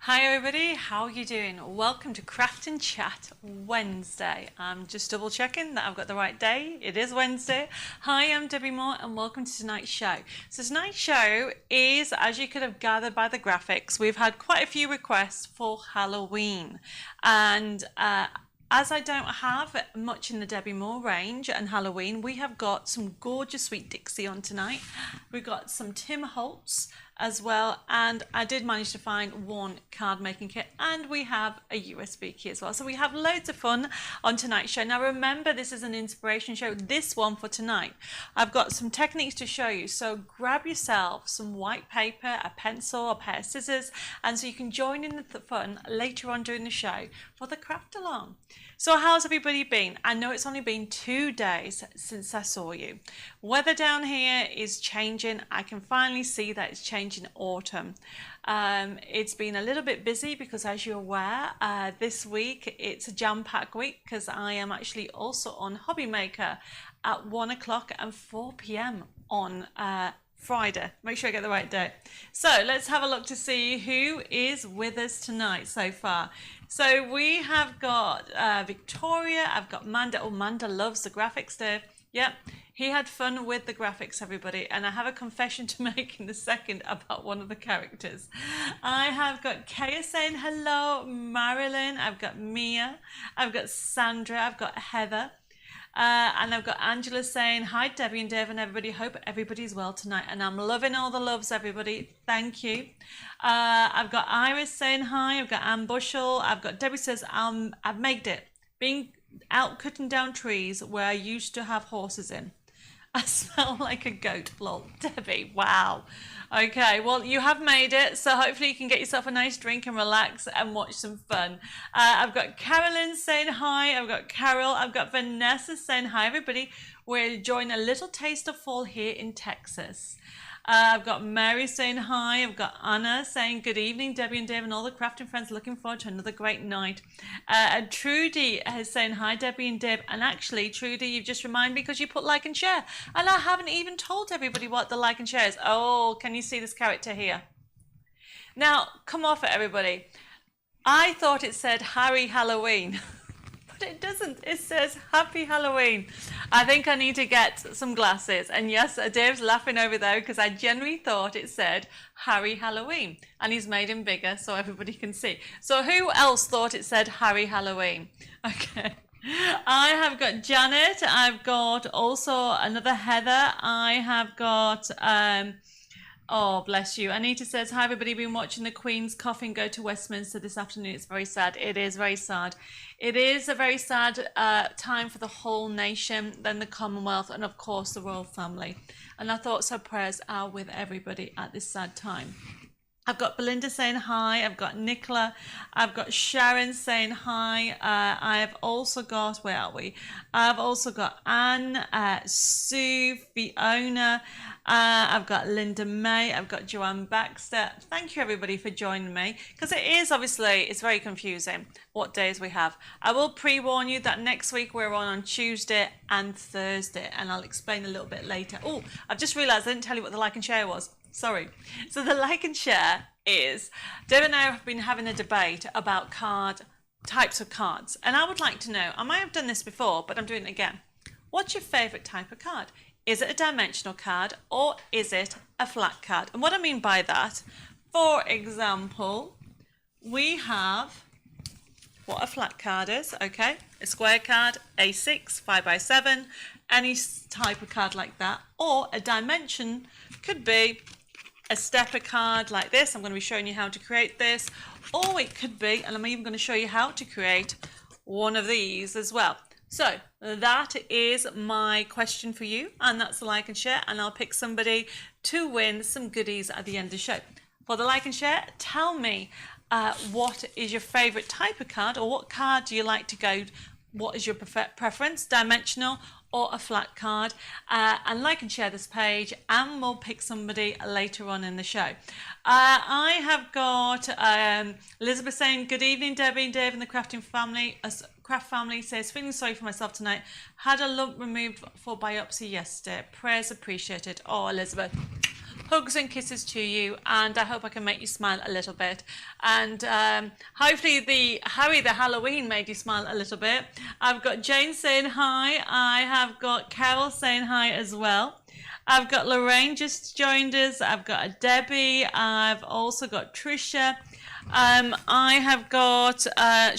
Hi everybody, how are you doing? Welcome to Craft and Chat Wednesday. I'm just double checking that I've got the right day. It is Wednesday. Hi, I'm Debbie Moore and welcome to tonight's show. So tonight's show is, as you could have gathered by the graphics, we've had quite a few requests for Halloween. And as I don't have much in the Debbie Moore range and Halloween, we have got some gorgeous Sweet Dixie on tonight. We've got some Tim Holtz as well, and I did manage to find one card making kit, and we have a USB key as well. So we have loads of fun on tonight's show. Now remember, this is an inspiration show, this one for tonight. I've got some techniques to show you, so grab yourself some white paper, a pencil, a pair of scissors, and so you can join in the fun later on during the show for the craft along. So how's everybody been? I know it's only been 2 days since I saw you. Weather down here is changing. I can finally see that it's changing autumn. It's been a little bit busy because, as you're aware, this week it's a jam-packed week because I am actually also on Hobby Maker at 1 o'clock and 4 p.m. on Friday. Make sure I get the right date. So let's have a look to see who is with us tonight so far. So we have got Victoria. I've got Manda. Oh, Manda loves the graphics, Dave. Yep, he had fun with the graphics, everybody. And I have a confession to make in a second about one of the characters. I have got Kaya saying hello, Marilyn. I've got Mia. I've got Sandra. I've got Heather. And I've got Angela saying, hi, Debbie and Dave and everybody. Hope everybody's well tonight. And I'm loving all the loves, everybody. Thank you. I've got Iris saying hi. I've got Ann Bushell. I've got Debbie says, I've made it. Being out cutting down trees where I used to have horses in. I smell like a goat, lol. Debbie, wow. Okay, well, you have made it, so hopefully you can get yourself a nice drink and relax and watch some fun. I've got Carolyn saying hi. I've got Carol. I've got Vanessa saying hi, everybody. We're enjoying a little taste of fall here in Texas. I've got Mary saying hi. I've got Anna saying good evening, Debbie and Dave and all the crafting friends. Looking forward to another great night. And Trudy is saying hi, Debbie and Dave. And actually, Trudy, you've just reminded me because you put like and share. And I haven't even told everybody what the like and share is. Oh, can you see this character here? Now, come off it, everybody. I thought it said Harry Halloween. It doesn't. It says Happy Halloween. I think I need to get some glasses. And yes, Dave's laughing over there because I genuinely thought it said Harry Halloween. And he's made him bigger so everybody can see. So who else thought it said Harry Halloween? Okay. I have got Janet. I've got also another Heather. I have got... oh, bless you. Anita says, hi, everybody. Been watching the Queen's coffin go to Westminster this afternoon. It's very sad. It is very sad. It is a very sad time for the whole nation, then the Commonwealth, and of course the royal family. And our thoughts and prayers are with everybody at this sad time. I've got Belinda saying hi. I've got Nicola. I've got Sharon saying hi. I have also got, where are we? I've also got Anne, Sue, Fiona. I've got Linda May. I've got Joanne Baxter. Thank you, everybody, for joining me. Because it is, obviously, it's very confusing what days we have. I will pre-warn you that next week we're on Tuesday and Thursday. And I'll explain a little bit later. Oh, I've just realised I didn't tell you what the like and share was. Sorry. So the like and share is, Dave and I have been having a debate about types of cards. And I would like to know, I might have done this before, but I'm doing it again. What's your favourite type of card? Is it a dimensional card or is it a flat card? And what I mean by that, for example, we have what a flat card is, okay? A square card, A6, 5x7, any type of card like that. Or a dimension could be a stepper card like this. I'm going to be showing you how to create this. Or it could be, and I'm even going to show you how to create one of these as well. So that is my question for you, and that's the like and share, and I'll pick somebody to win some goodies at the end of the show. For the like and share, tell me what is your favourite type of card, or what card do you like to go, what is your preference, dimensional or a flat card, and like and share this page, and we'll pick somebody later on in the show. I have got Elizabeth saying, good evening, Debbie and Dave and the crafting family. Craft family says, feeling sorry for myself tonight. Had a lump removed for biopsy yesterday. Prayers appreciated. Oh, Elizabeth, hugs and kisses to you, and I hope I can make you smile a little bit. And hopefully the Harry the Halloween made you smile a little bit. I've got Jane saying hi. I have got Carol saying hi as well. I've got Lorraine just joined us. I've got Debbie. I've also got Trisha. I have got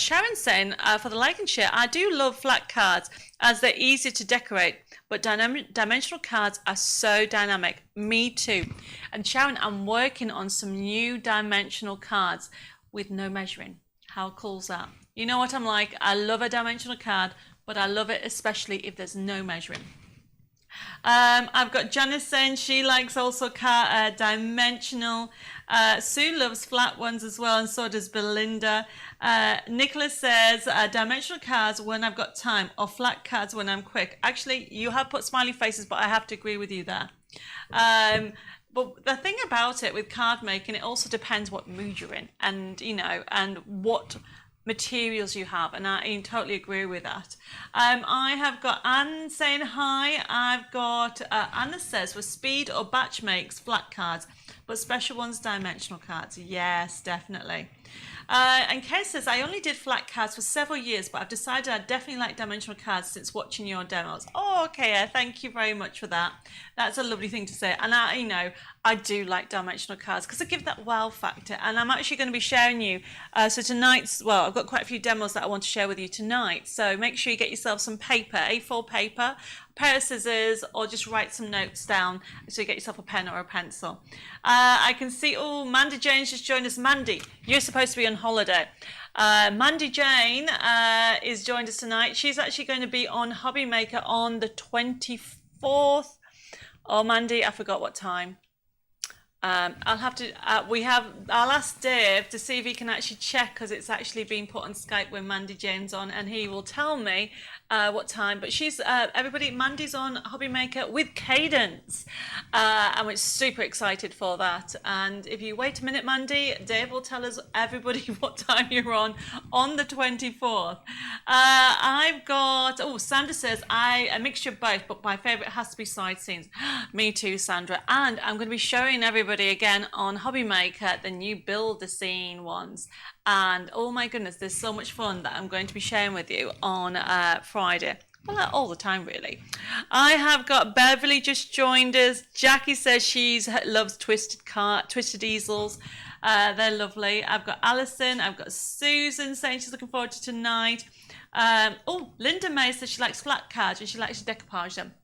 Sharon saying for the like and share, I do love flat cards as they're easy to decorate, but dimensional cards are so dynamic. Me too. And Sharon, I'm working on some new dimensional cards with no measuring. How cool's that? You know what I'm like? I love a dimensional card, but I love it especially if there's no measuring. I've got Janice saying she likes also dimensional. Sue loves flat ones as well, and so does Belinda. Nicholas says dimensional cards when I've got time, or flat cards when I'm quick. Actually, you have put smiley faces, but I have to agree with you there. But the thing about it with card making, it also depends what mood you're in, and and what materials you have, and I totally agree with that. I have got Anne saying hi. I've got Anna says for speed or batch makes flat cards, but special ones dimensional cards. Yes, definitely. And Kay says I only did flat cards for several years, but I've decided I definitely like dimensional cards since watching your demos. Oh, okay, thank you very much for that. That's a lovely thing to say. And I do like dimensional cards because they give that wow factor. And I'm actually going to be sharing you. So tonight's, well, I've got quite a few demos that I want to share with you tonight. So make sure you get yourself some paper, A4 paper, a pair of scissors, or just write some notes down so you get yourself a pen or a pencil. I can see, oh, Mandy Jane's just joined us. Mandy, you're supposed to be on holiday. Mandy Jane is joined us tonight. She's actually going to be on Hobby Maker on the 24th. Oh, Mandy, I forgot what time. I'll have to, I'll ask Dave to see if he can actually check, because it's actually been put on Skype when Mandy Jane's on, and he will tell me what time. But she's, everybody, Mandy's on Hobby Maker with Cadence, and we're super excited for that. And if you wait a minute, Mandy, Dave will tell us everybody what time you're on the 24th. I've got, oh, Sandra says, a mixture of both, but my favourite has to be side scenes. Me too, Sandra. And I'm going to be showing everybody again on Hobby Maker the new build a scene ones, and oh my goodness, there's so much fun that I'm going to be sharing with you on Friday. Well, all the time really. I have got Beverly just joined us. Jackie says she loves twisted easels. They're lovely. I've got Alison. I've got Susan saying she's looking forward to tonight. Oh, Linda May says she likes flat cards and she likes to decoupage them.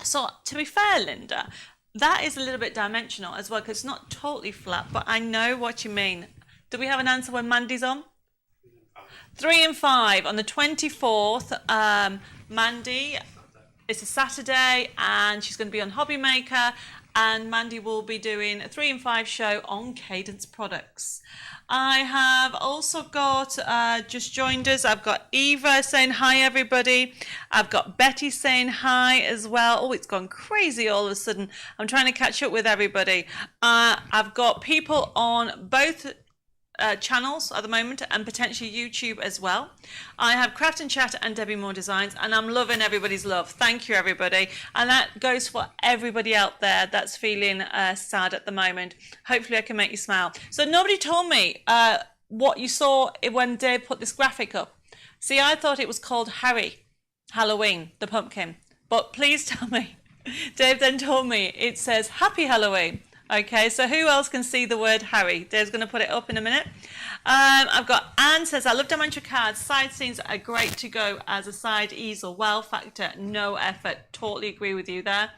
So to be fair, Linda, that is a little bit dimensional as well, because it's not totally flat, but I know what you mean. Do we have an answer when Mandy's on? 3 and 5 on the 24th. Mandy, it's a Saturday, and she's going to be on Hobby Maker, and Mandy will be doing a 3 and 5 show on Cadence products. I have also got, just joined us, I've got Eva saying hi everybody. I've got Betty saying hi as well. Oh, it's gone crazy all of a sudden. I'm trying to catch up with everybody. I've got people on both channels at the moment, and potentially YouTube as well. I have Craft and Chat and Debbie Moore Designs, and I'm loving everybody's love. Thank you, everybody. And that goes for everybody out there that's feeling sad at the moment. Hopefully I can make you smile. So nobody told me what you saw when Dave put this graphic up. See, I thought it was called Harry Halloween, the pumpkin. But please tell me. Dave then told me it says Happy Halloween. Okay, so who else can see the word Harry? Dave's going to put it up in a minute. I've got Anne says, I love dimensional cards. Side scenes are great to go as a side easel. Wow factor, no effort. Totally agree with you there.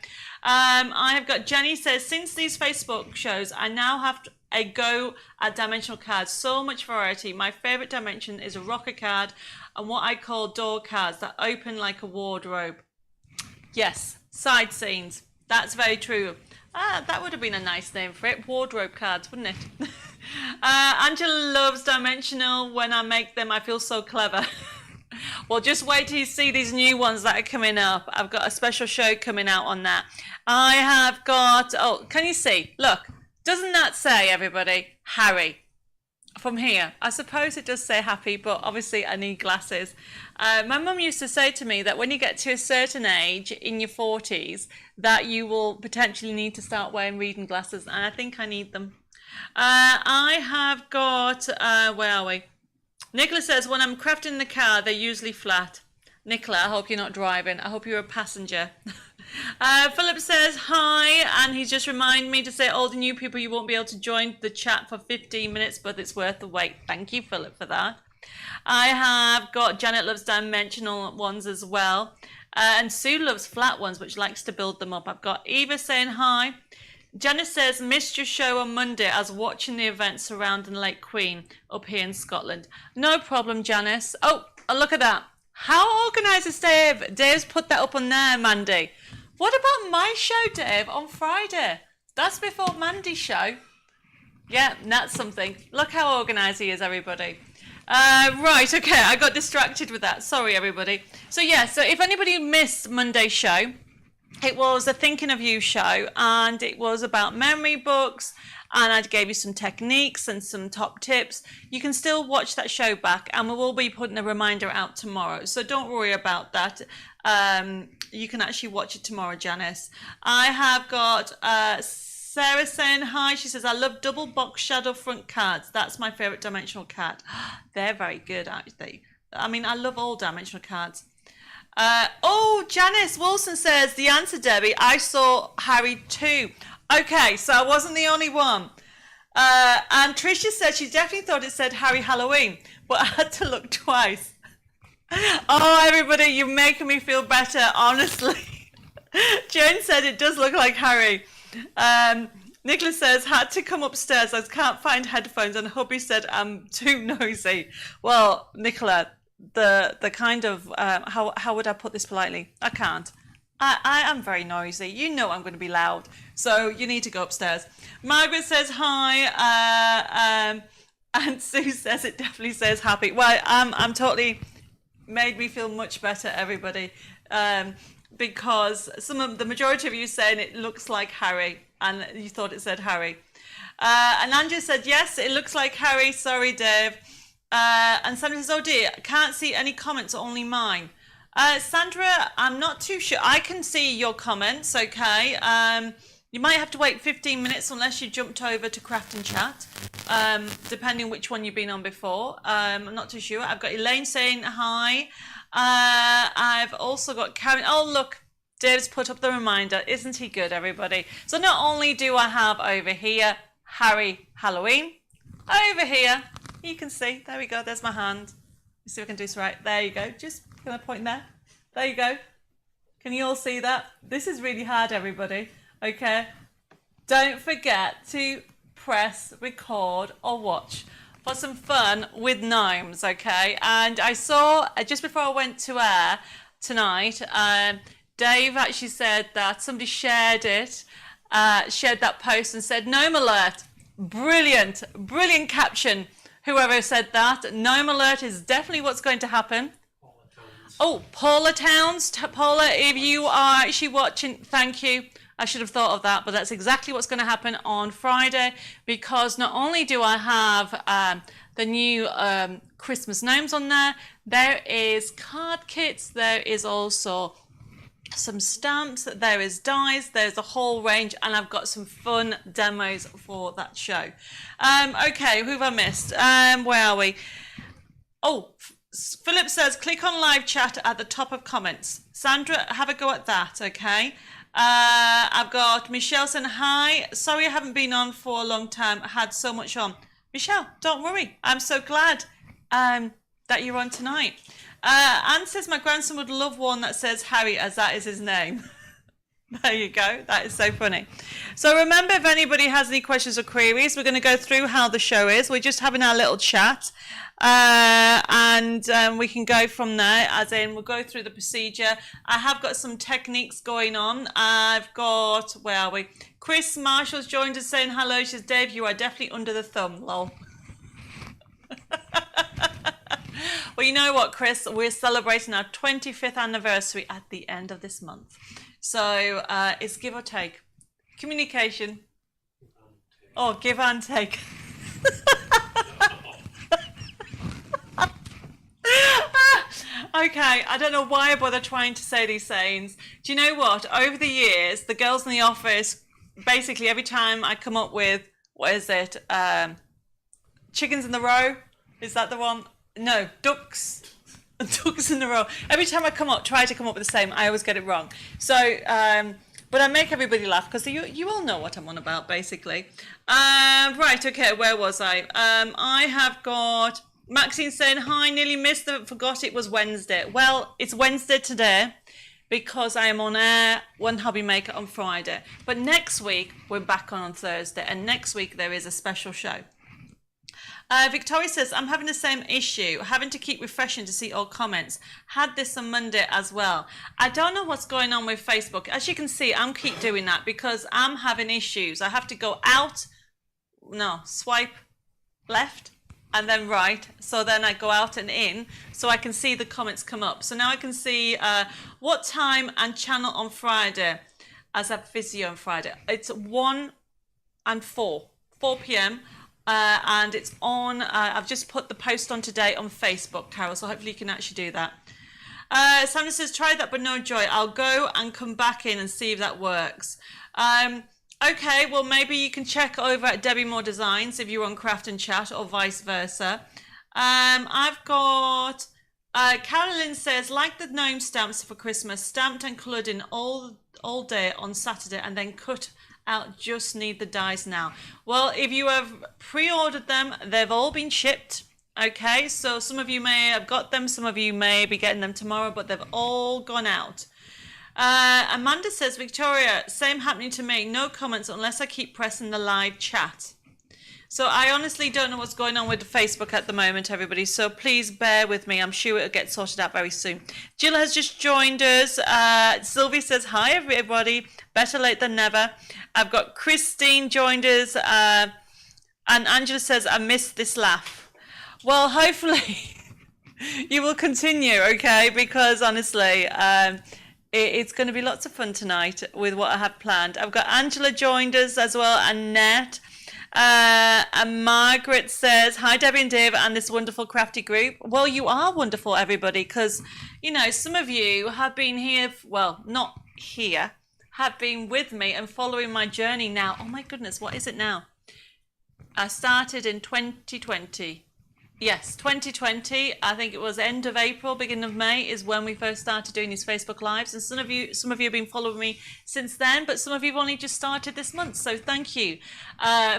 I have got Jenny says, since these Facebook shows, I now have a go at dimensional cards. So much variety. My favourite dimension is a rocker card and what I call door cards that open like a wardrobe. Yes, side scenes. That's very true. That would have been a nice name for it. Wardrobe cards, wouldn't it? Angela loves dimensional. When I make them, I feel so clever. Well, just wait till you see these new ones that are coming up. I've got a special show coming out on that. I have got, oh, can you see? Look, doesn't that say, everybody, Harry? from here. I suppose it does say happy, but obviously I need glasses. My mum used to say to me that when you get to a certain age in your 40s, that you will potentially need to start wearing reading glasses, and I think I need them. I have got, where are we? Nicola says, when I'm crafting the car, they're usually flat. Nicola, I hope you're not driving. I hope you're a passenger. Philip says hi, and he's just reminded me to say all the new people, you won't be able to join the chat for 15 minutes, but it's worth the wait. Thank you, Philip, for that. I have got Janet loves dimensional ones as well, and Sue loves flat ones, which likes to build them up. I've got Eva saying hi. Janice says, missed your show on Monday as watching the event surrounding Lake Queen up here in Scotland. No problem, Janice. Oh, look at that. How organised is Dave? Dave's put that up on there, Mandy. What about my show, Dave, on Friday? That's before Mandy's show. Yeah, that's something. Look how organised he is, everybody. Right, okay, I got distracted with that. Sorry, everybody. So, yeah, so if anybody missed Monday's show, it was a Thinking of You show, and it was about memory books, and I gave you some techniques and some top tips. You can still watch that show back, and we will be putting a reminder out tomorrow, so don't worry about that. You can actually watch it tomorrow, Janice. I have got Sarah saying hi. She says, I love double box shadow front cards. That's my favourite dimensional card. They're very good, actually. I mean, I love all dimensional cards. Oh, Janice Wilson says, the answer, Debbie, I saw Harry too. Okay, so I wasn't the only one. And Tricia said she definitely thought it said Harry Halloween, but I had to look twice. Oh, everybody, you're making me feel better, honestly. Jane said it does look like Harry. Nicholas says, had to come upstairs, I can't find headphones, and hubby said I'm too noisy. Well, Nicola, the kind of, how would I put this politely? I can't. I am very noisy. You know I'm going to be loud. So you need to go upstairs. Margaret says hi. And Sue says it definitely says happy. Well, I'm totally made me feel much better, everybody. Because the majority of you saying it looks like Harry, and you thought it said Harry. And Andrea said, yes, it looks like Harry. Sorry, Dave. And Sandra says, oh dear, can't see any comments, only mine. Sandra, I'm not too sure. I can see your comments, okay. You might have to wait 15 minutes unless you jumped over to Craft and Chat, depending which one you've been on before. I'm not too sure. I've got Elaine saying hi. I've also got Karen. Oh, look, Dave's put up the reminder. Isn't he good, everybody? So not only do I have over here Harry Halloween, over here, you can see, there we go, there's my hand. Let's see if I can do this right. There you go. Just can I point there? There you go. Can you all see that? This is really hard, everybody. Okay. Don't forget to press record or watch for some fun with gnomes, okay? And I saw, just before I went to air tonight, Dave actually said that somebody shared it, shared that post and said, Gnome Alert. Brilliant, brilliant caption. Whoever said that, Gnome Alert is definitely what's going to happen. Oh, Paula Towns. Paula, if you are actually watching, thank you. I should have thought of that, but that's exactly what's going to happen on Friday, because not only do I have the new Christmas gnomes on there, there is card kits, there is also some stamps, there is dies, there's a whole range, and I've got some fun demos for that show. Okay, who have I missed? Where are we? Oh, Philip says, click on live chat at the top of comments. Sandra, have a go at that, okay? I've got Michelle saying, hi, sorry I haven't been on for a long time. I had so much on. Michelle, don't worry. I'm so glad that you're on tonight. Anne says, my grandson would love one that says Harry, as that is his name. There you go. That is so funny. So remember, if anybody has any questions or queries, we're going to go through how the show is. We're just having our little chat. And we can go from there, as in we'll go through the procedure. I have got some techniques going on. I've got, where are we? Chris Marshall's joined us saying hello. She says, Dave, you are definitely under the thumb, lol. Well, you know what, Chris? We're celebrating our 25th anniversary at the end of this month. So it's give or take. Communication. Oh, give and take. Okay, I don't know why I bother trying to say these sayings. Do you know what? Over the years, the girls in the office, basically every time I come up with, what is it? Chickens in the row? Is that the one? No, ducks. Ducks in a row. Every time I try to come up with the same, I always get it wrong. So, but I make everybody laugh because you all know what I'm on about, basically. Right, okay, where was I? I have got Maxine saying, hi, nearly missed it, forgot it was Wednesday. Well, it's Wednesday today because I am on air, One Hobby Maker on Friday. But next week, we're back on Thursday, and next week there is a special show. Victoria says, I'm having the same issue, having to keep refreshing to see all comments. Had this on Monday as well. I don't know what's going on with Facebook. As you can see, I'm keep doing that because I'm having issues. I have to go out, swipe left and then right. So then I go out and in so I can see the comments come up. So now I can see what time and channel on Friday as a physio on Friday. It's 1 and 4 p.m. And it's on, I've just put the post on today on Facebook, Carol, so hopefully you can actually do that. Sandra says, try that but no joy. I'll go and come back in and see if that works. Okay, well, maybe you can check over at Debbie Moore Designs if you're on Craft and Chat or vice versa. I've got, Carolyn says, like the gnome stamps for Christmas, stamped and coloured in all day on Saturday and then cut out, just need the dies now. Well, if you have pre-ordered them, they've all been shipped. Okay, so some of you may have got them, some of you may be getting them tomorrow, but they've all gone out. Amanda says, Victoria, same happening to me. No comments unless I keep pressing the live chat. So I honestly don't know what's going on with Facebook at the moment, everybody. So please bear with me. I'm sure it'll get sorted out very soon. Jill has just joined us. Sylvie says, hi, everybody. Better late than never. I've got Christine joined us. And Angela says, I missed this laugh. Well, hopefully you will continue, okay? Because honestly, it's going to be lots of fun tonight with what I have planned. I've got Angela joined us as well, and Annette. And Margaret says, hi Debbie and Dave and this wonderful crafty group. Well, you are wonderful, everybody, because some of you have been here, well, not here, have been with me and following my journey now. Oh my goodness, what is it now? I started in 2020. Yes, 2020. I think it was end of April, beginning of May is when we first started doing these Facebook Lives. And some of you have been following me since then, but some of you have only just started this month. So thank you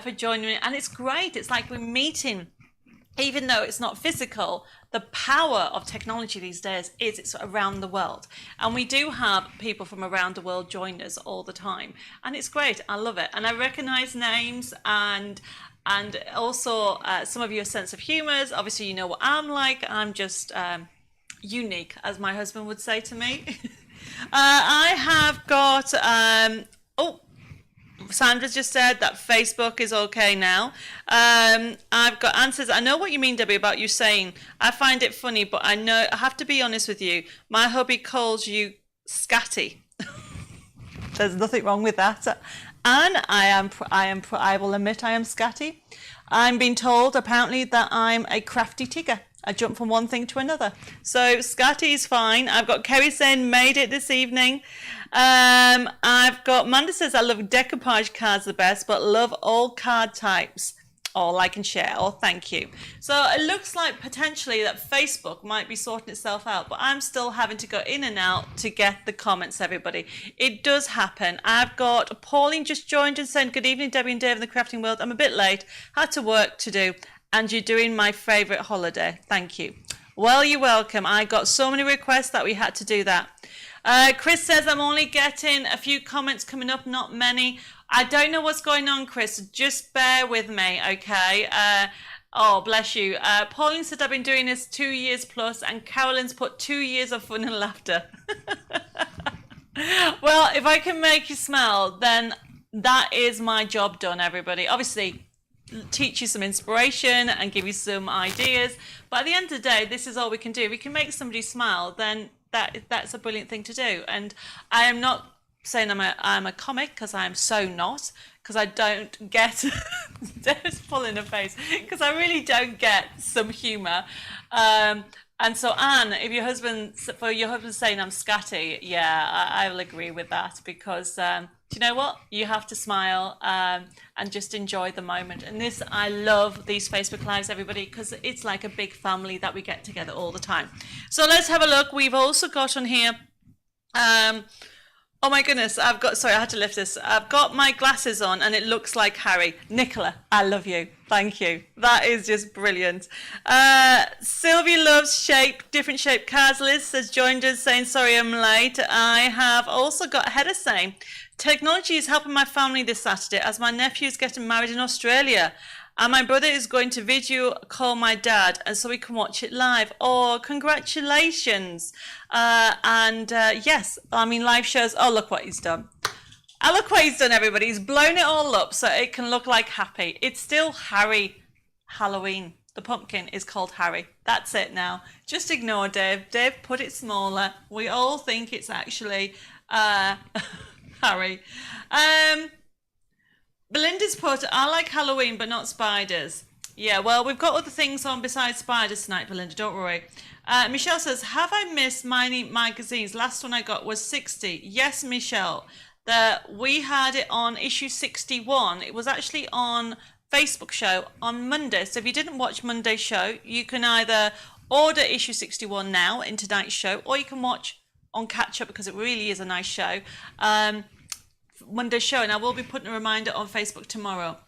for joining me. And it's great. It's like we're meeting, even though it's not physical. The power of technology these days is it's around the world. And we do have people from around the world join us all the time. And it's great. I love it. And I recognize names and also some of your sense of humours. Obviously, you know what I'm like. I'm just unique, as my husband would say to me. I have got, Sandra's just said that Facebook is okay now. I've got answers. I know what you mean, Debbie, about you saying, I find it funny, but I have to be honest with you. My hubby calls you scatty. There's nothing wrong with that. And I will admit I am scatty. I'm being told apparently that I'm a crafty tigger. I jump from one thing to another. So scatty is fine. I've got Kerry saying made it this evening. I've got Manda says I love decoupage cards the best, but love all card types. Or like and share, or thank you. So it looks like potentially that Facebook might be sorting itself out, but I'm still having to go in and out to get the comments, everybody. It does happen. I've got Pauline just joined and saying, good evening, Debbie and Dave in the crafting world. I'm a bit late, had to work to do, and you're doing my favourite holiday. Thank you. Well, you're welcome. I got so many requests that we had to do that. Chris says, I'm only getting a few comments coming up, not many. I don't know what's going on, Chris. Just bear with me, okay? Oh, bless you. Pauline said I've been doing this 2 years plus, and Carolyn's put 2 years of fun and laughter. Well, if I can make you smile, then that is my job done, everybody. Obviously, teach you some inspiration and give you some ideas. But at the end of the day, this is all we can do. If we can make somebody smile, then that's a brilliant thing to do. And I am not saying I'm a comic, because I am so not, because I don't get Deborah's full in her face, because I really don't get some humour. And so, Anne, if for your husband saying I'm scatty, yeah, I will agree with that because do you know what? You have to smile and just enjoy the moment. And I love these Facebook Lives, everybody, because it's like a big family that we get together all the time. So let's have a look. We've also got on here. Oh my goodness, sorry, I had to lift this. I've got my glasses on and it looks like Harry. Nicola, I love you. Thank you. That is just brilliant. Sylvie loves different shape cards. Liz has joined us saying, sorry I'm late. I have also got Heather saying, technology is helping my family this Saturday as my nephew is getting married in Australia. And my brother is going to video call my dad, and so we can watch it live. Oh, congratulations. Yes, I mean, live shows. Oh, look what he's done. Oh, look what he's done, everybody. He's blown it all up so it can look like Happy. It's still Harry Halloween. The pumpkin is called Harry. That's it now. Just ignore Dave. Dave put it smaller. We all think it's actually Harry. Belinda's put, I like Halloween, but not spiders. Yeah, well, we've got other things on besides spiders tonight, Belinda, don't worry. Michelle says, have I missed many magazines? Last one I got was 60. Yes, Michelle. We had it on issue 61. It was actually on Facebook show on Monday. So if you didn't watch Monday's show, you can either order issue 61 now in tonight's show, or you can watch on catch up because it really is a nice show. Monday's show, and I will be putting a reminder on Facebook tomorrow.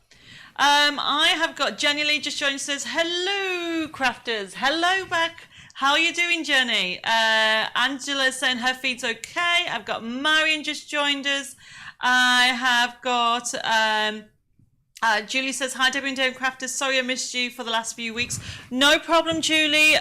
I have got Jenny Lee just joined, says hello crafters, hello back, how are you doing, Jenny? Angela's saying her feed's okay. I've got Marion just joined us. I have got Julie says, hi Debbie and Dave Crafters, sorry I missed you for the last few weeks. No problem, Julie.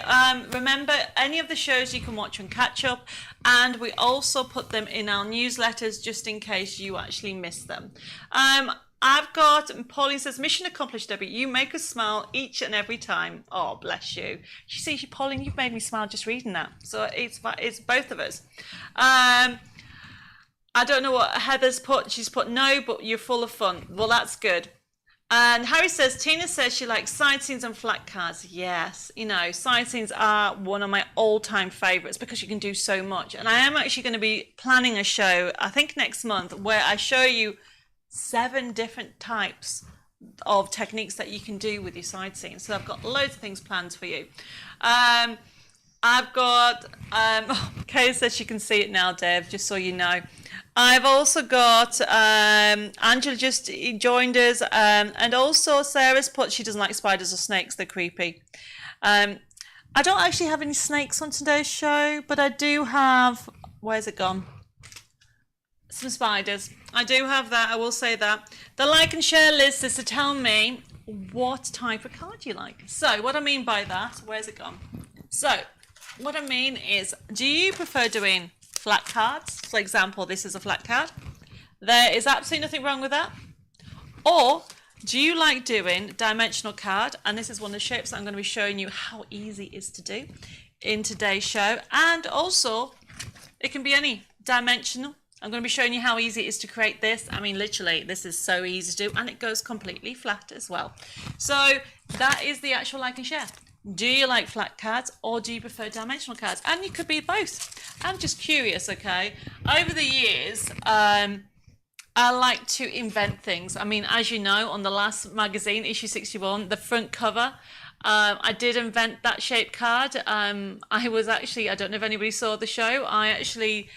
Remember, any of the shows you can watch and catch up, and we also put them in our newsletters just in case you actually miss them. I've got, Pauline says, mission accomplished, Debbie. You make us smile each and every time. Oh, bless you. You see, Pauline, you've made me smile just reading that. So it's both of us. I don't know what Heather's put. She's put no, but you're full of fun. Well, that's good. And Harry says, Tina says she likes side scenes and flat cards. Yes, you know, side scenes are one of my all-time favourites because you can do so much. And I am actually going to be planning a show, I think next month, where I show you 7 different types of techniques that you can do with your side scenes. So I've got loads of things planned for you. I've got, Kay says she can see it now, Dave, just so you know. I've also got Angela just joined us, and also Sarah's put she doesn't like spiders or snakes, they're creepy. I don't actually have any snakes on today's show, but I do have, where's it gone? Some spiders. I do have that, I will say that. The like and share list is to tell me what type of card you like. So what I mean by that, where's it gone? So what I mean is, do you prefer doing flat cards? For example, this is a flat card. There is absolutely nothing wrong with that. Or do you like doing dimensional card? And this is one of the shapes that I'm going to be showing you how easy it is to do in today's show. And also, it can be any dimensional. I'm going to be showing you how easy it is to create this. I mean, literally, this is so easy to do, and it goes completely flat as well. So that is the actual like and share. Do you like flat cards or do you prefer dimensional cards? And you could be both. I'm just curious, okay? Over the years, I like to invent things. I mean, as you know, on the last magazine, issue 61, the front cover, I did invent that shape card. I was actually, I don't know if anybody saw the show, I actually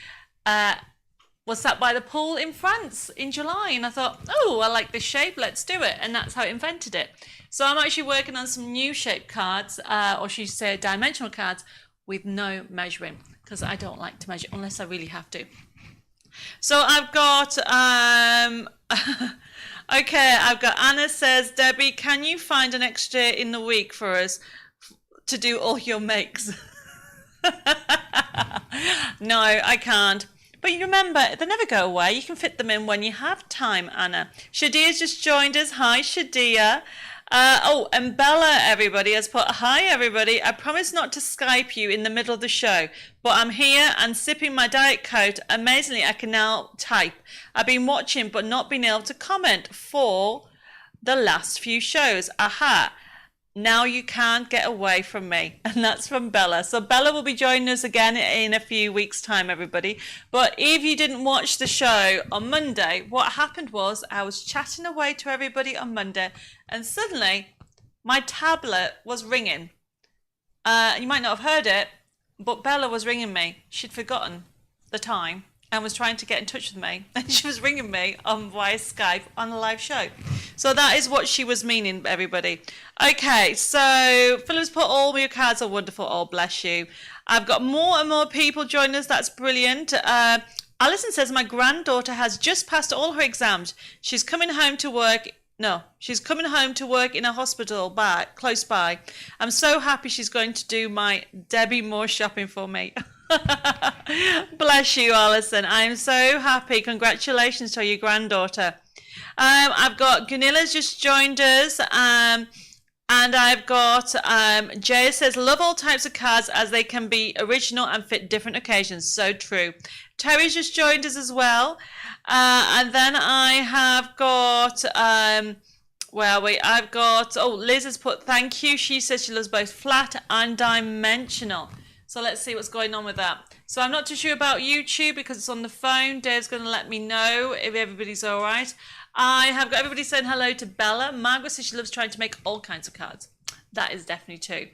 was sat by the pool in France in July, and I thought, oh, I like this shape, let's do it. And that's how I invented it. So I'm actually working on some new shape cards, or should you say dimensional cards, with no measuring, because I don't like to measure unless I really have to. So I've got, okay, I've got Anna says, Debbie, can you find an extra in the week for us to do all your makes? No, I can't. But you remember, they never go away. You can fit them in when you have time, Anna. Shadia's just joined us. Hi, Shadia. Oh, and Bella, everybody, has put, hi, everybody. I promise not to Skype you in the middle of the show, but I'm here and sipping my Diet Coke. Amazingly, I can now type. I've been watching but not been able to comment for the last few shows. Aha. Now you can't get away from me. And that's from Bella. So Bella will be joining us again in a few weeks' time, everybody. But if you didn't watch the show on Monday, what happened was I was chatting away to everybody on Monday, and suddenly my tablet was ringing. You might not have heard it, but Bella was ringing me. She'd forgotten the time and was trying to get in touch with me. And she was ringing me via Skype on a live show. So that is what she was meaning, everybody. Okay, so Philip's put all your cards are wonderful. Oh, bless you. I've got more and more people joining us. That's brilliant. Alison says, my granddaughter has just passed all her exams. She's coming home to work. No, she's coming home to work in a hospital close by. I'm so happy she's going to do my Debbie Moore shopping for me. Bless you, Alison. I'm so happy. Congratulations to your granddaughter. I've got Ganila's just joined us. And I've got Jay says, love all types of cards as they can be original and fit different occasions. So true. Terry's just joined us as well. And then I have got, Liz has put thank you. She says she loves both flat and dimensional. So let's see what's going on with that. So I'm not too sure about YouTube because it's on the phone. Dave's going to let me know if everybody's all right. I have got everybody saying hello to Bella. Margaret says she loves trying to make all kinds of cards. That is definitely true.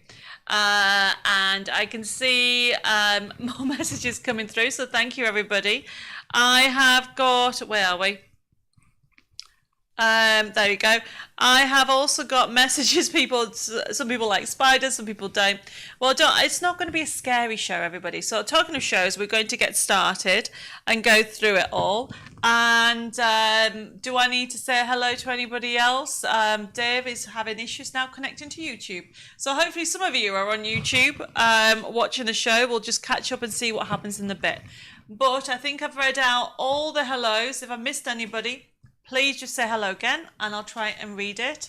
And I can see more messages coming through. So thank you, everybody. I have got, where are we? There we go. I have also got messages. Some people like spiders, some people don't. Well, it's not going to be a scary show, everybody. So talking of shows, we're going to get started and go through it all. And do I need to say hello to anybody else? Dave is having issues now connecting to YouTube. So hopefully some of you are on YouTube watching the show. We'll just catch up and see what happens in a bit. But I think I've read out all the hellos. If I missed anybody, please just say hello again and I'll try and read it.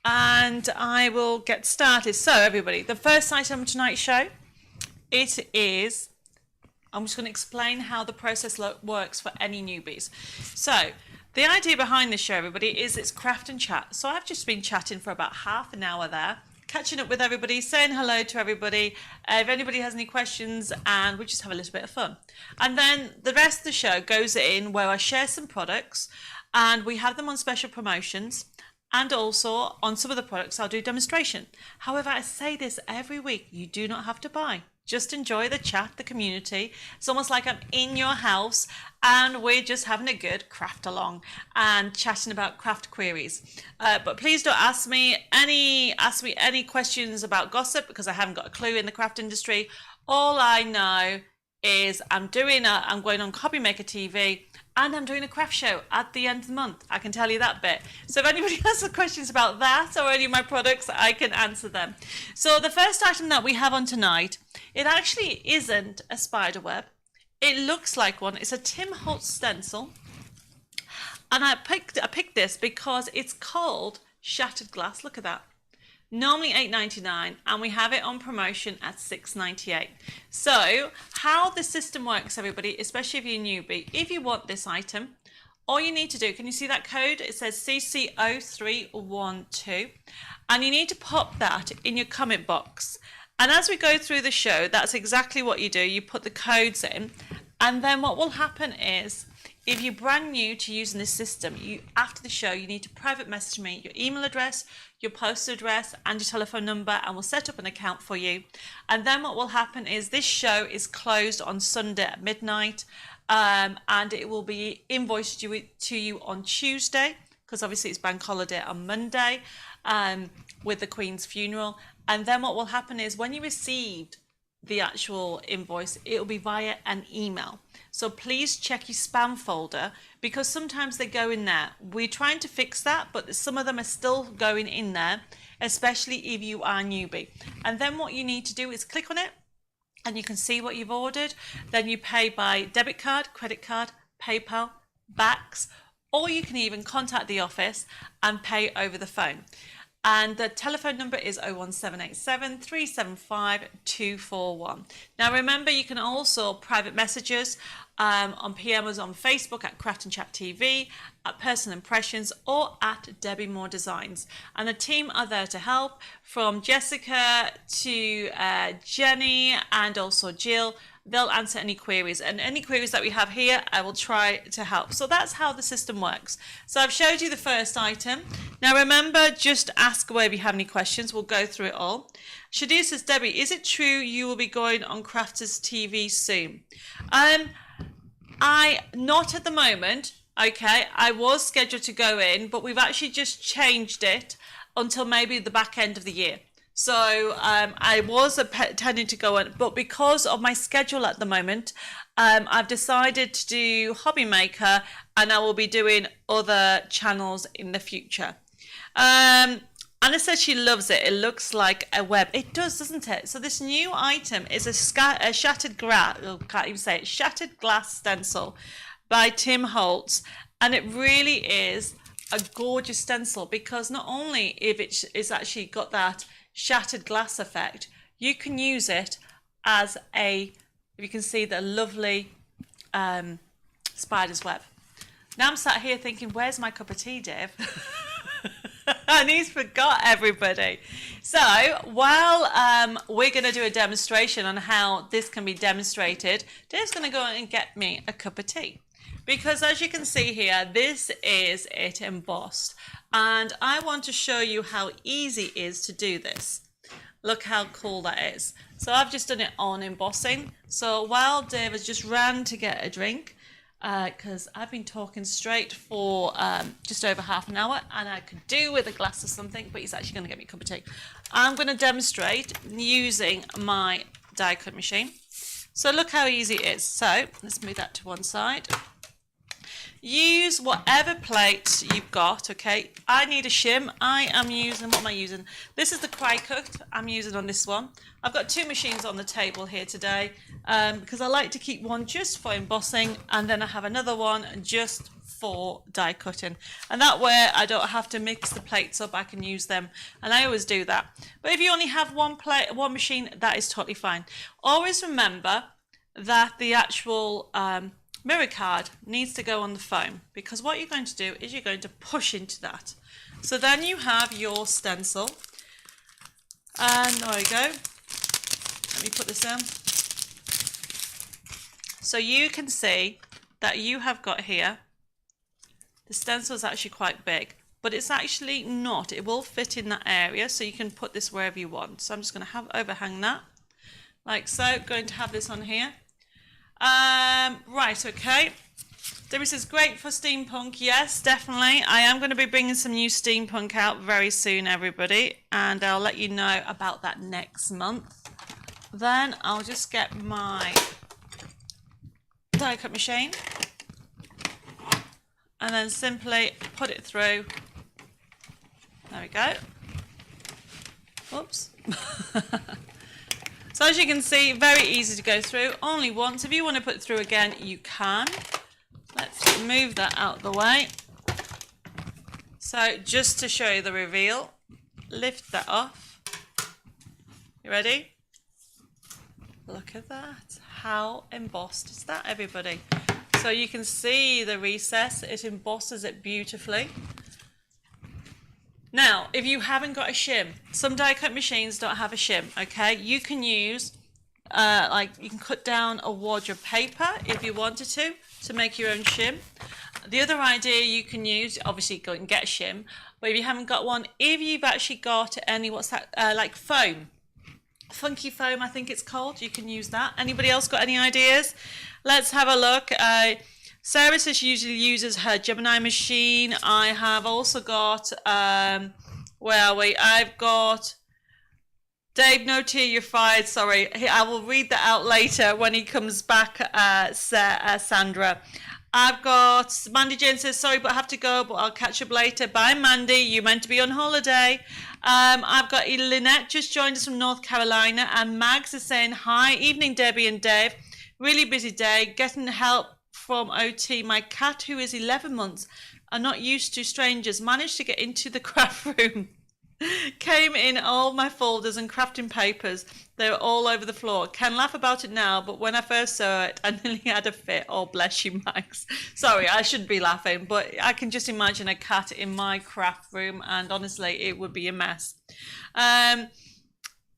And I will get started. So everybody, the first item of tonight's show, I'm just going to explain how the process works for any newbies. So the idea behind this show, everybody, is it's craft and chat. So I've just been chatting for about half an hour there, catching up with everybody, saying hello to everybody, if anybody has any questions, and we just have a little bit of fun. And then the rest of the show goes in where I share some products, and we have them on special promotions, and also on some of the products I'll do demonstration. However, I say this every week, you do not have to buy. Just enjoy the chat, the community. It's almost like I'm in your house and we're just having a good craft along and chatting about craft queries. But please don't ask me any questions about gossip because I haven't got a clue in the craft industry. All I know is I'm going on Copymaker TV and I'm doing a craft show at the end of the month. I can tell you that bit. So if anybody has some questions about that or any of my products, I can answer them. So the first item that we have on tonight, it actually isn't a spider web. It looks like one. It's a Tim Holtz stencil. And I picked this because it's called Shattered Glass. Look at that. Normally $8.99 and we have it on promotion at $6.98. So how the system works, everybody, especially if you're a newbie, if you want this item, all you need to do, can you see that code? It says CC0312 and you need to pop that in your comment box. And as we go through the show, that's exactly what you do. You put the codes in and then what will happen is if you're brand new to using this system, after the show, you need to private message me your email address, your postal address, and your telephone number, and we'll set up an account for you. And then what will happen is this show is closed on Sunday at midnight, and it will be invoiced to you on Tuesday, because obviously it's bank holiday on Monday, with the Queen's funeral. And then what will happen is when you received the actual invoice, it will be via an email. So please check your spam folder because sometimes they go in there. We're trying to fix that, but some of them are still going in there, especially if you are a newbie. And then what you need to do is click on it and you can see what you've ordered. Then you pay by debit card, credit card, PayPal, Bax, or you can even contact the office and pay over the phone. And the telephone number is 01787 375 241. Now remember, you can also private message us on PMs on Facebook at Craft and Chat TV, at Personal Impressions, or at Debbie Moore Designs. And the team are there to help, from Jessica to Jenny and also Jill. They'll answer any queries, and any queries that we have here, I will try to help. So that's how the system works. So I've showed you the first item. Now remember, just ask away if you have any questions. We'll go through it all. Shadir says, Debbie, is it true you will be going on Crafters TV soon? Not at the moment. Okay, I was scheduled to go in, but we've actually just changed it until maybe the back end of the year. So I was intending to go on, but because of my schedule at the moment, I've decided to do Hobby Maker, and I will be doing other channels in the future. Anna says she loves it. It looks like a web. It does, doesn't it? So this new item is a shattered glass. Oh, can't even say it. Shattered glass stencil by Tim Holtz, and it really is a gorgeous stencil, because not only if it's actually got that shattered glass effect, you can use it as if you can see the lovely spider's web. Now I'm sat here thinking, where's my cup of tea, Dave? And he's forgot everybody. So while we're going to do a demonstration on how this can be demonstrated, Dave's going to go and get me a cup of tea. Because as you can see here, this is it embossed. And I want to show you how easy it is to do this. Look how cool that is. So I've just done it on embossing. So while Dave has just ran to get a drink, because I've been talking straight for just over half an hour, and I could do with a glass of something, but he's actually going to get me a cup of tea. I'm going to demonstrate using my die cut machine. So look how easy it is. So let's move that to one side. Use whatever plates you've got, okay? I need a shim. I am using, what am I using? This is the Cricut I'm using on this one. I've got two machines on the table here today because I like to keep one just for embossing, and then I have another one just for die cutting. And that way I don't have to mix the plates up, I can use them. And I always do that. But if you only have one machine, that is totally fine. Always remember that the actual mirror card needs to go on the foam, because what you're going to do is you're going to push into that. So then you have your stencil, and there we go. Let me put this in. So you can see that you have got here, the stencil is actually quite big, but it's actually not. It will fit in that area, so you can put this wherever you want. So I'm just going to overhang that like so. Going to have this on here. Right, okay. Debbie says, great for steampunk. Yes, definitely. I am going to be bringing some new steampunk out very soon, everybody. And I'll let you know about that next month. Then I'll just get my die cut machine. And then simply put it through. There we go. Whoops. So as you can see, very easy to go through, only once. If you want to put it through again, you can. Let's move that out the way. So just to show you the reveal, lift that off. You ready? Look at that. How embossed is that, everybody? So you can see the recess, it embosses it beautifully. Now, if you haven't got a shim, some die cut machines don't have a shim, okay? You can use, you can cut down a wardrobe paper if you wanted to make your own shim. The other idea you can use, obviously go and get a shim, but if you haven't got one, if you've actually got any, like foam, funky foam I think it's called, you can use that. Anybody else got any ideas? Let's have a look. Sarah says she usually uses her Gemini machine. I have also got, where are we? I've got, Dave, no tea, you're fired. Sorry, I will read that out later when he comes back, Sandra. I've got, Mandy Jane says, sorry, but I have to go, but I'll catch up later. Bye, Mandy. You meant to be on holiday. I've got Lynette just joined us from North Carolina, and Mags is saying, hi, evening, Debbie and Dave. Really busy day, getting help from OT. My cat, who is 11 months, are not used to strangers, managed to get into the craft room. came in all my folders and crafting papers. They were all over the floor. Can laugh about it now, but when I first saw it, I nearly had a fit. Oh, bless you, Max. Sorry, I shouldn't be laughing, but I can just imagine a cat in my craft room, and honestly, it would be a mess.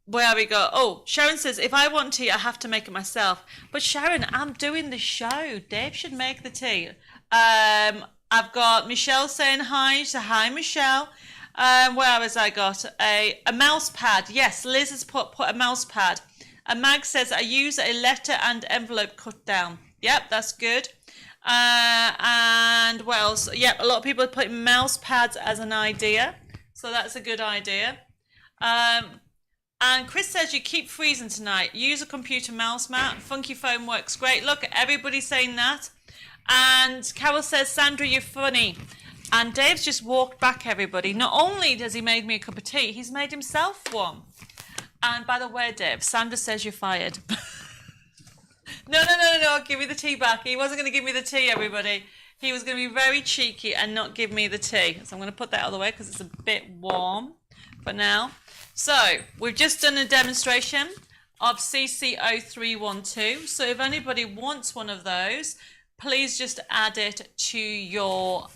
Where we go? Oh, Sharon says, if I want tea, I have to make it myself. But Sharon, I'm doing the show. Dave should make the tea. I've got Michelle saying hi. So hi, Michelle. Where was I got? A mouse pad. Yes, Liz has put a mouse pad. And Mag says, I use a letter and envelope cut down. Yep, that's good. And what else? Yep, a lot of people are putting mouse pads as an idea. So that's a good idea. And Chris says, you keep freezing tonight. Use a computer mouse mat. Funky foam works great. Look, everybody's saying that. And Carol says, Sandra, you're funny. And Dave's just walked back, everybody. Not only has he made me a cup of tea, he's made himself one. And by the way, Dave, Sandra says you're fired. No. Give me the tea back. He wasn't going to give me the tea, everybody. He was going to be very cheeky and not give me the tea. So I'm going to put that out of the way because it's a bit warm for now. So we've just done a demonstration of CC0312. So if anybody wants one of those, please just add it to your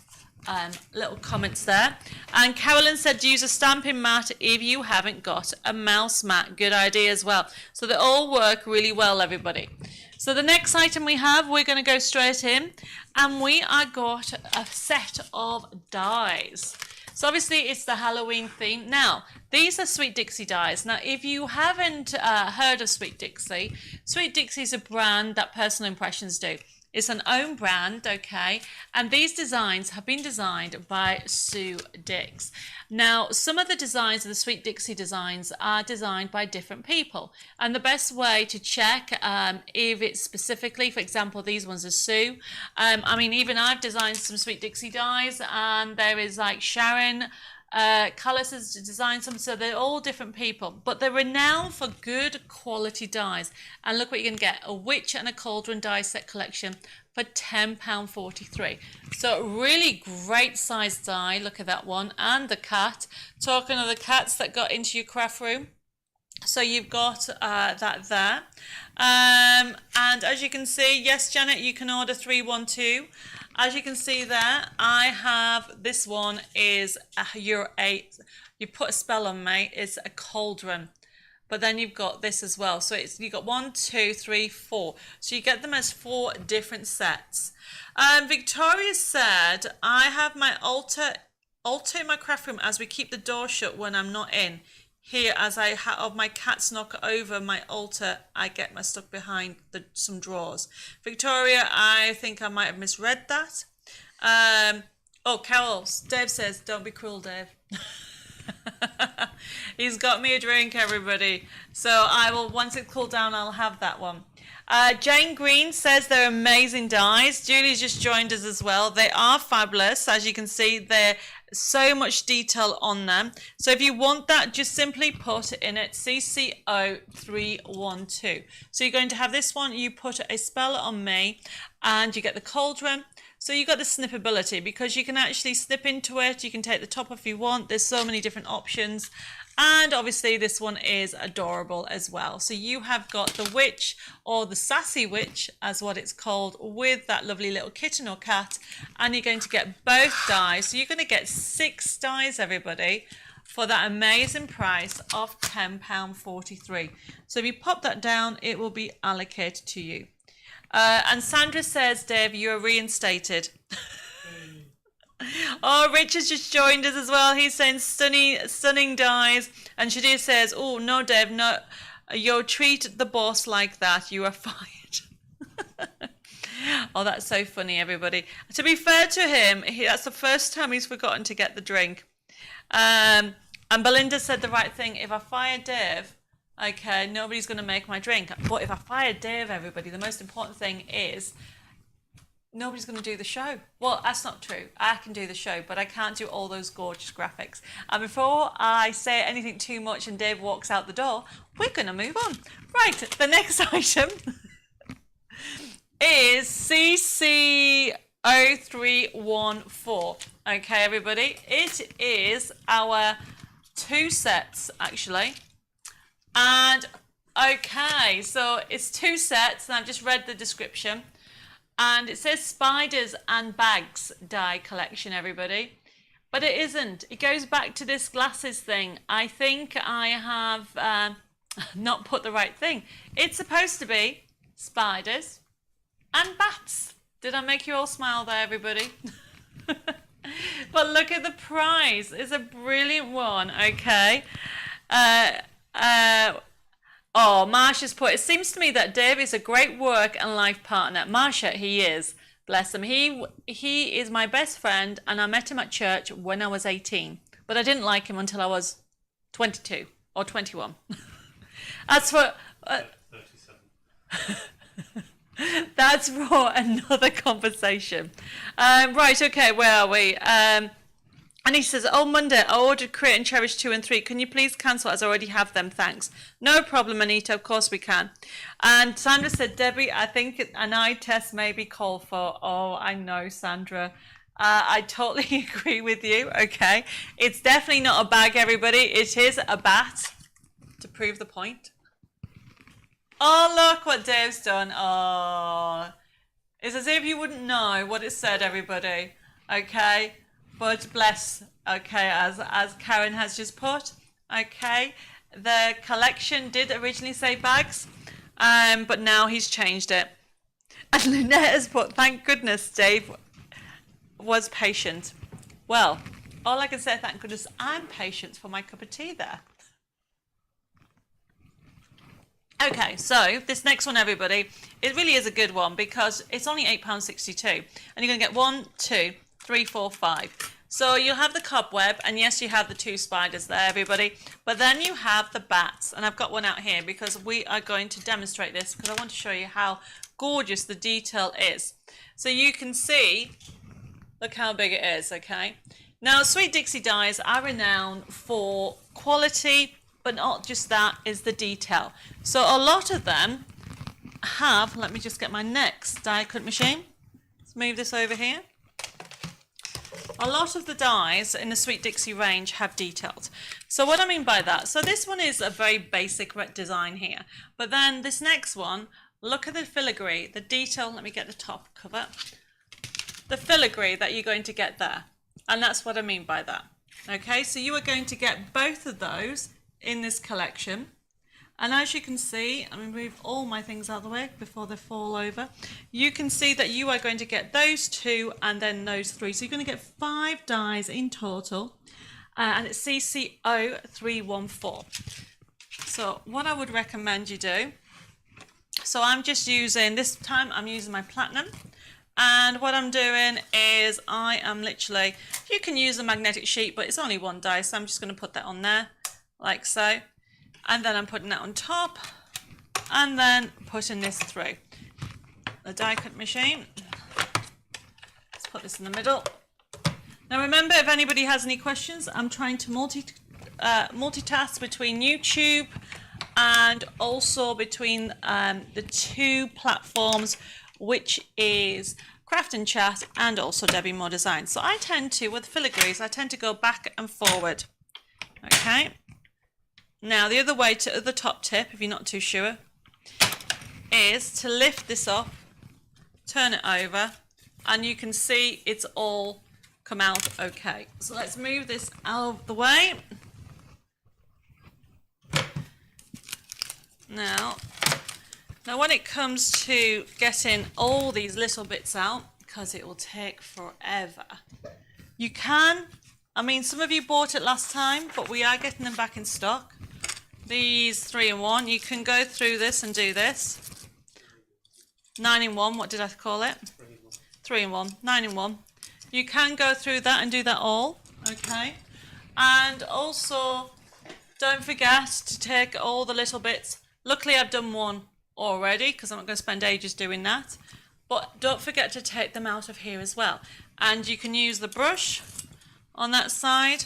little comments there. And Carolyn said use a stamping mat if you haven't got a mouse mat. Good idea as well. So they all work really well, everybody. So the next item we have, we're going to go straight in, and we are got a set of dies. So obviously it's the Halloween theme. Now, these are Sweet Dixie dies. Now, if you haven't heard of Sweet Dixie is a brand that Personal Impressions do. It's an own brand, okay? And these designs have been designed by Sue Dix. Now, some of the designs of the Sweet Dixie designs are designed by different people. And the best way to check if it's specifically, for example, these ones are Sue. I mean, even I've designed some Sweet Dixie dies, and there is like Sharon Cullis has designed some, so they're all different people, but they're renowned for good quality dies. And look what you can get: a witch and a cauldron die set collection for £10.43. So really great size die. Look at that one, and the cat. Talking of the cats that got into your craft room, so you've got that there. And as you can see, yes, Janet, you can order 312. As you can see there, I have, this one is you put a spell on me, it's a cauldron. But then you've got this as well. So you've got 1, 2, 3, 4. So you get them as 4 different sets. Victoria said, I have my altar in my craft room as we keep the door shut when I'm not in. Here, as I have my cats knock over my altar, I get my stuck behind some drawers. Victoria, I think I might have misread that. Oh, Carol, Dave says, don't be cruel, Dave. He's got me a drink, everybody. So I will, once it cooled down, I'll have that one. Jane Green says they're amazing dies. Julie's just joined us as well. They are fabulous. As you can see, they're so much detail on them. So if you want that, just simply put in it CC0312. So you're going to have this one. You put a spell on me, and you get the cauldron. So you got the snippability, because you can actually snip into it. You can take the top if you want. There's so many different options. And obviously this one is adorable as well. So you have got the witch, or the sassy witch as what it's called, with that lovely little kitten or cat. And you're going to get both dies. So you're going to get 6 dies, everybody, for that amazing price of £10.43. So if you pop that down, it will be allocated to you. And Sandra says, Dave, you are reinstated. Oh, Richard's just joined us as well. He's saying stunning dies. And Shadir says, oh, no, Dave, no, you'll treat the boss like that. You are fired. Oh, that's so funny, everybody. To be fair to him, that's the first time he's forgotten to get the drink. And Belinda said the right thing. If I fire Dave, okay, nobody's going to make my drink. But if I fire Dave, everybody, the most important thing is nobody's going to do the show. Well, that's not true. I can do the show, but I can't do all those gorgeous graphics. And before I say anything too much and Dave walks out the door, we're going to move on. Right, the next item is CC0314. Okay, everybody, it is our 2 sets actually. And okay, so it's 2 sets, and I've just read the description. And it says spiders and bags die collection, everybody. But it isn't. It goes back to this glasses thing. I think I have not put the right thing. It's supposed to be spiders and bats. Did I make you all smile there, everybody? But look at the prize. It's a brilliant one, okay? Oh, Marsha's put, it seems to me that Dave is a great work and life partner. Marsha, he is. Bless him. He is my best friend, and I met him at church when I was 18. But I didn't like him until I was 22 or 21. That's for... 37. That's for another conversation. Right, okay, where are we? And he says, oh, Monday, I ordered Create and Cherish 2 and 3. Can you please cancel as I already have them? Thanks. No problem, Anita. Of course we can. And Sandra said, Debbie, I think an eye test may be called for. Oh, I know, Sandra. I totally agree with you. Okay. It's definitely not a bag, everybody. It is a bat, to prove the point. Oh, look what Dave's done. Oh, it's as if you wouldn't know what it said, everybody. Okay. But bless, okay, as Karen has just put, okay, the collection did originally say bags, but now he's changed it. And Lynette has put, thank goodness Dave was patient. Well, all I can say, thank goodness I'm patient for my cup of tea there. Okay, so this next one, everybody, it really is a good one because it's only £8.62, and you're going to get 1, 2, 3, 4, 5. So you'll have the cobweb, and yes, you have the 2 spiders there, everybody. But then you have the bats, and I've got one out here because we are going to demonstrate this because I want to show you how gorgeous the detail is. So you can see, look how big it is, okay? Now, Sweet Dixie dies are renowned for quality, but not just that, is the detail. So a lot of them have, let me just get my next die cut machine. Let's move this over here. A lot of the dies in the Sweet Dixie range have details. So what I mean by that, so this one is a very basic design here. But then this next one, look at the filigree, the detail, let me get the top cover. The filigree that you're going to get there. And that's what I mean by that. Okay, so you are going to get both of those in this collection. And as you can see, I'm going to move all my things out of the way before they fall over. You can see that you are going to get those 2 and then those 3. So you're going to get 5 dies in total. And it's CC0314. So what I would recommend you do, so I'm just using, this time I'm using my platinum. And what I'm doing is I am literally, you can use a magnetic sheet, but it's only 1 die. So I'm just going to put that on there like so. And then I'm putting that on top and then putting this through. The die cut machine. Let's put this in the middle. Now remember, if anybody has any questions, I'm trying to multitask between YouTube and also between the 2 platforms, which is Craft and Chat and also Debbie Moore Design. So I tend to, with filigrees, I tend to go back and forward. Okay. Now, the other way to the top tip, if you're not too sure, is to lift this up, turn it over, and you can see it's all come out okay. So let's move this out of the way. Now when it comes to getting all these little bits out, because it will take forever, you can, I mean, some of you bought it last time, but we are getting them back in stock. These 3-in-1, you can go through this and do this. 9-in-1, what did I call it? 3-in-1, 9-in-1. You can go through that and do that all, okay? And also, don't forget to take all the little bits. Luckily, I've done one already because I'm not going to spend ages doing that. But don't forget to take them out of here as well. And you can use the brush on that side,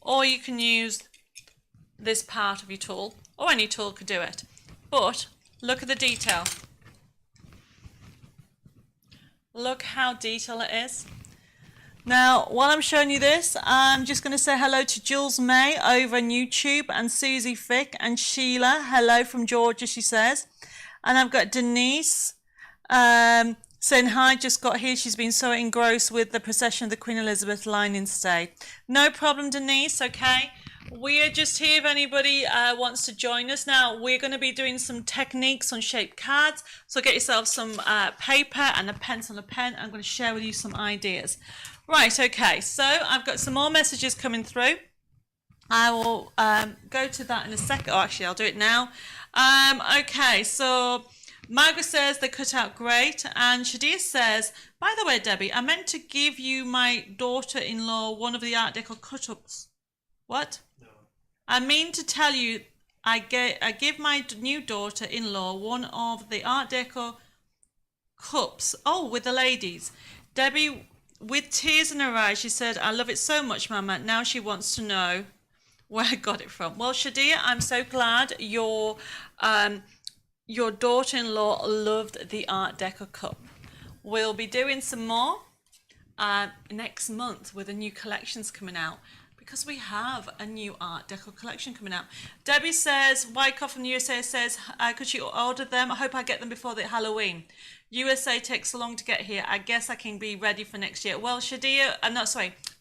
or you can use this part of your tool, or any tool could do it. But look at the detail. Look how detailed it is. Now, while I'm showing you this, I'm just going to say hello to Jules May over on YouTube and Susie Fick and Sheila. Hello from Georgia, she says. And I've got Denise saying hi, just got here. She's been so engrossed with the procession of the Queen Elizabeth line in stay. No problem, Denise, okay? We are just here if anybody wants to join us. Now, we're going to be doing some techniques on shaped cards. So get yourself some paper and a pencil and a pen. I'm going to share with you some ideas. Right, okay, so I've got some more messages coming through. I will go to that in a second. Oh, actually, I'll do it now. Okay, so Margaret says they cut out great. And Shadia says, by the way, Debbie, I meant to give you my daughter-in-law one of the Art Deco cut-ups. What? No. I mean to tell you, I give my new daughter-in-law one of the Art Deco cups. Oh, with the ladies. Debbie, with tears in her eyes, she said, I love it so much, Mama. Now she wants to know where I got it from. Well, Shadia, I'm so glad your daughter-in-law loved the Art Deco cup. We'll be doing some more next month with the new collections coming out, because we have a new Art Deco collection coming out. Debbie says, Wyckoff from the USA says, could you order them? I hope I get them before the Halloween. USA takes so long to get here. I guess I can be ready for next year. Well,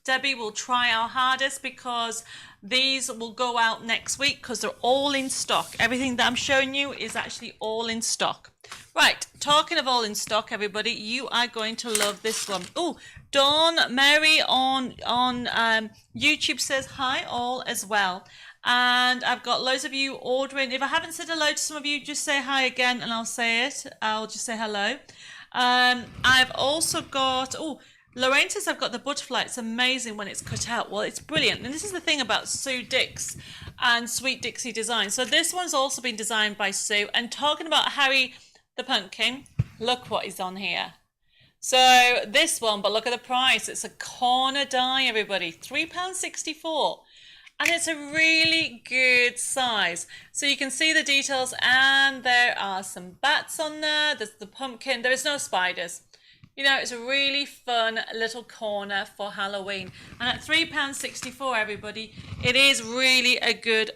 Debbie will try our hardest, because these will go out next week because they're all in stock. Everything that I'm showing you is actually all in stock. Right, talking of all in stock, everybody, you are going to love this one. Oh, Dawn Mary on YouTube says hi all as well. And I've got loads of you ordering. If I haven't said hello to some of you, just say hi again and I'll say it. I'll just say hello. I've also got, Lorraine says I've got the butterfly. It's amazing when it's cut out. Well, it's brilliant. And this is the thing about Sue Dix and Sweet Dixie Design. So this one's also been designed by Sue. And talking about Harry the Pumpkin, look what is on here. So this one, but look at the price. It's a corner die, everybody. £3.64. And it's a really good size. So you can see the details, and there are some bats on there. There's the pumpkin. There is no spiders. You know, it's a really fun little corner for Halloween. And at £3.64, everybody, it is really a good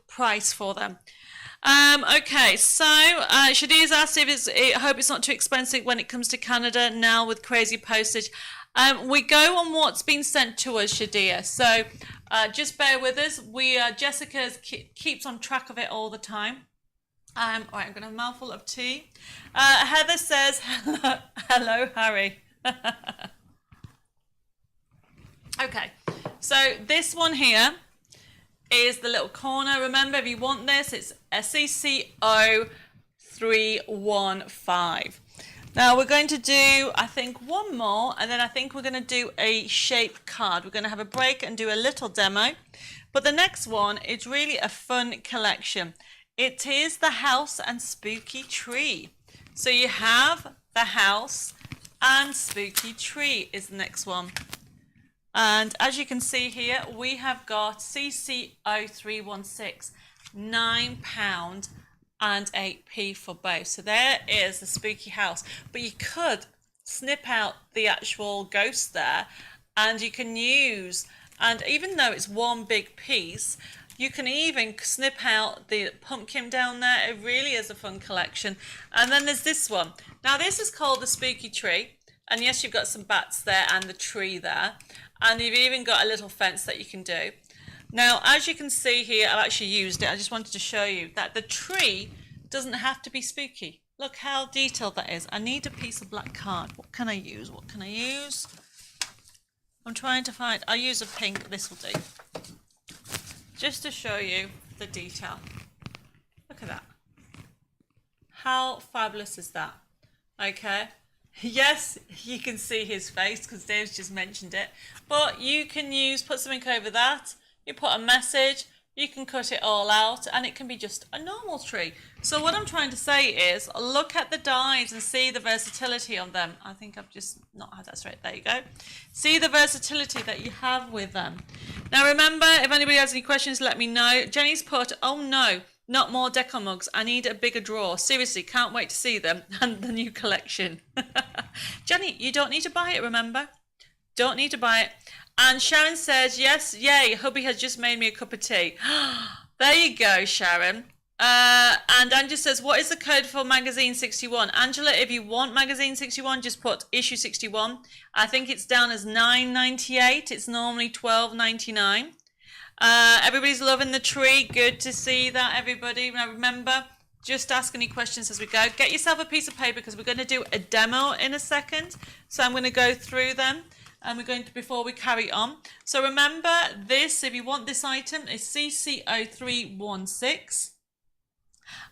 price for them. Okay, so Shadia's asked if I hope it's not too expensive when it comes to Canada now with crazy postage. We go on what's been sent to us, Shadia. So just bear with us. Jessica keeps on track of it all the time. All right, I'm going to have a mouthful of tea. Heather says, hello, Harry. Okay, so this one here is the little corner. Remember, if you want this, it's SECO 315. Now we're going to do, I think, one more, and then I think we're going to do a shape card. We're going to have a break and do a little demo. But the next one is really a fun collection. It is the house and spooky tree. So you have the house and spooky tree is the next one. And as you can see here, we have got CC0316, £9 and 8p for both. So there is the spooky house. But you could snip out the actual ghost there, and you can use, and even though it's one big piece, you can even snip out the pumpkin down there. It really is a fun collection. And then there's this one. Now this is called the spooky tree. And yes, you've got some bats there and the tree there. And you've even got a little fence that you can do. Now, as you can see here, I've actually used it. I just wanted to show you that the tree doesn't have to be spooky. Look how detailed that is. I need a piece of black card. What can I use? What can I use? I'm trying to find, I'll use a pink. This will do. Just to show you the detail. Look at that. How fabulous is that? Okay. Yes, you can see his face because Dave's just mentioned it. But you can put something over that. You put a message. You can cut it all out, and it can be just a normal tree. So what I'm trying to say is, look at the dies and see the versatility on them. I think I've just not had that straight. There you go. See the versatility that you have with them. Now remember, if anybody has any questions, let me know. Jenny's put, oh no, not more deco mugs. I need a bigger drawer. Seriously, can't wait to see them and the new collection. Jenny, you don't need to buy it, remember? Don't need to buy it. And Sharon says, yes, yay, hubby has just made me a cup of tea. There you go, Sharon. And Angela says, what is the code for magazine 61? Angela, if you want magazine 61, just put issue 61. I think it's down as $9.98. It's normally $12.99. Everybody's loving the tree. Good to see that, everybody. Now remember, just ask any questions as we go. Get yourself a piece of paper because we're going to do a demo in a second. So I'm going to go through them. And we're going to, before we carry on. So remember this, if you want this item, is CC0316.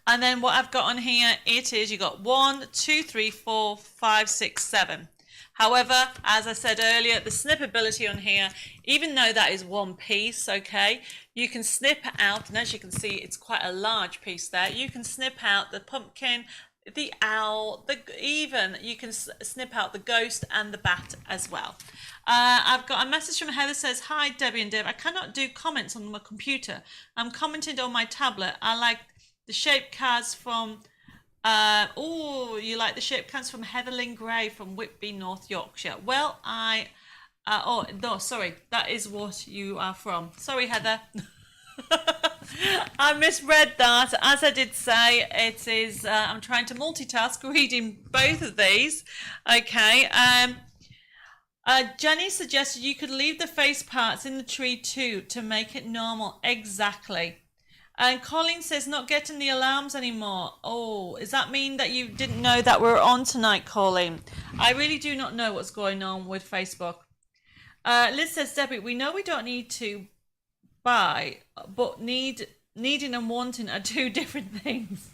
And then what I've got on here, it is, you got 1, 2, 3, 4, 5, 6, 7. However, as I said earlier, the snippability on here, even though that is one piece, okay, you can snip out, and as you can see, it's quite a large piece there. You can snip out the pumpkin, the owl, even you can snip out the ghost and the bat as well. I've got a message from Heather says, hi Debbie and Dave, I cannot do comments on my computer. I'm commenting on my tablet. I like the shape cards from, you like the shape cards from Heatherlyn Gray from Whitby, North Yorkshire. Well, no, sorry, that is what you are from. Sorry, Heather. I misread that. As I did say, it is, I'm trying to multitask reading both of these. Okay. Jenny suggested you could leave the face parts in the tree too to make it normal. Exactly. And Colin says not getting the alarms anymore. Oh, does that mean that you didn't know that we're on tonight, Colin? I really do not know what's going on with Facebook. Liz says, Debbie, we know we don't need to buy, but needing and wanting are two different things.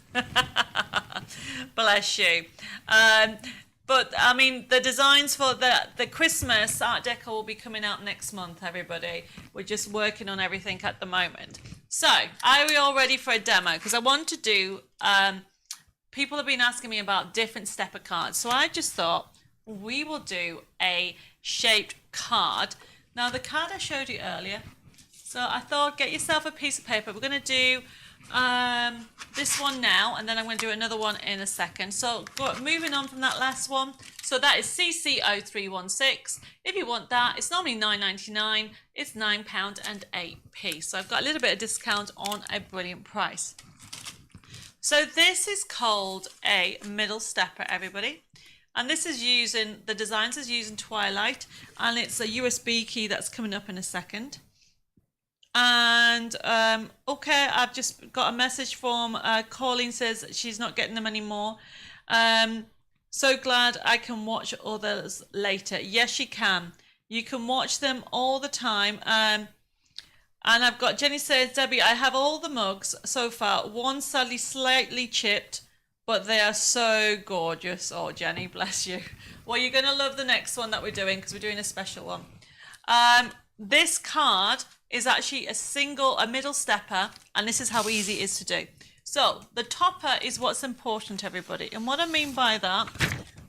Bless you. But I mean, the designs for the Christmas Art Deco will be coming out next month, everybody. We're just working on everything at the moment. So, are we all ready for a demo? Because I want to do, people have been asking me about different stepper cards. So I just thought we will do a shaped card. Now, the card I showed you earlier. So I thought, get yourself a piece of paper. We're going to do this one now, and then I'm going to do another one in a second. So moving on from that last one. So that is CC0316. If you want that, it's normally £9.99. It's £9.08. So I've got a little bit of discount on a brilliant price. So this is called a middle stepper, everybody. And this is using, the designs is using Twilight, and it's a USB key that's coming up in a second. And okay, I've just got a message from Colleen says she's not getting them anymore. So glad I can watch others later. Yes, you can. You can watch them all the time. And I've got Jenny says, Debbie, I have all the mugs so far. One sadly slightly chipped, but they are so gorgeous. Oh, Jenny, bless you. Well, you're going to love the next one that we're doing because we're doing a special one. This card is actually a middle stepper, and this is how easy it is to do. So the topper is what's important, everybody. And what I mean by that,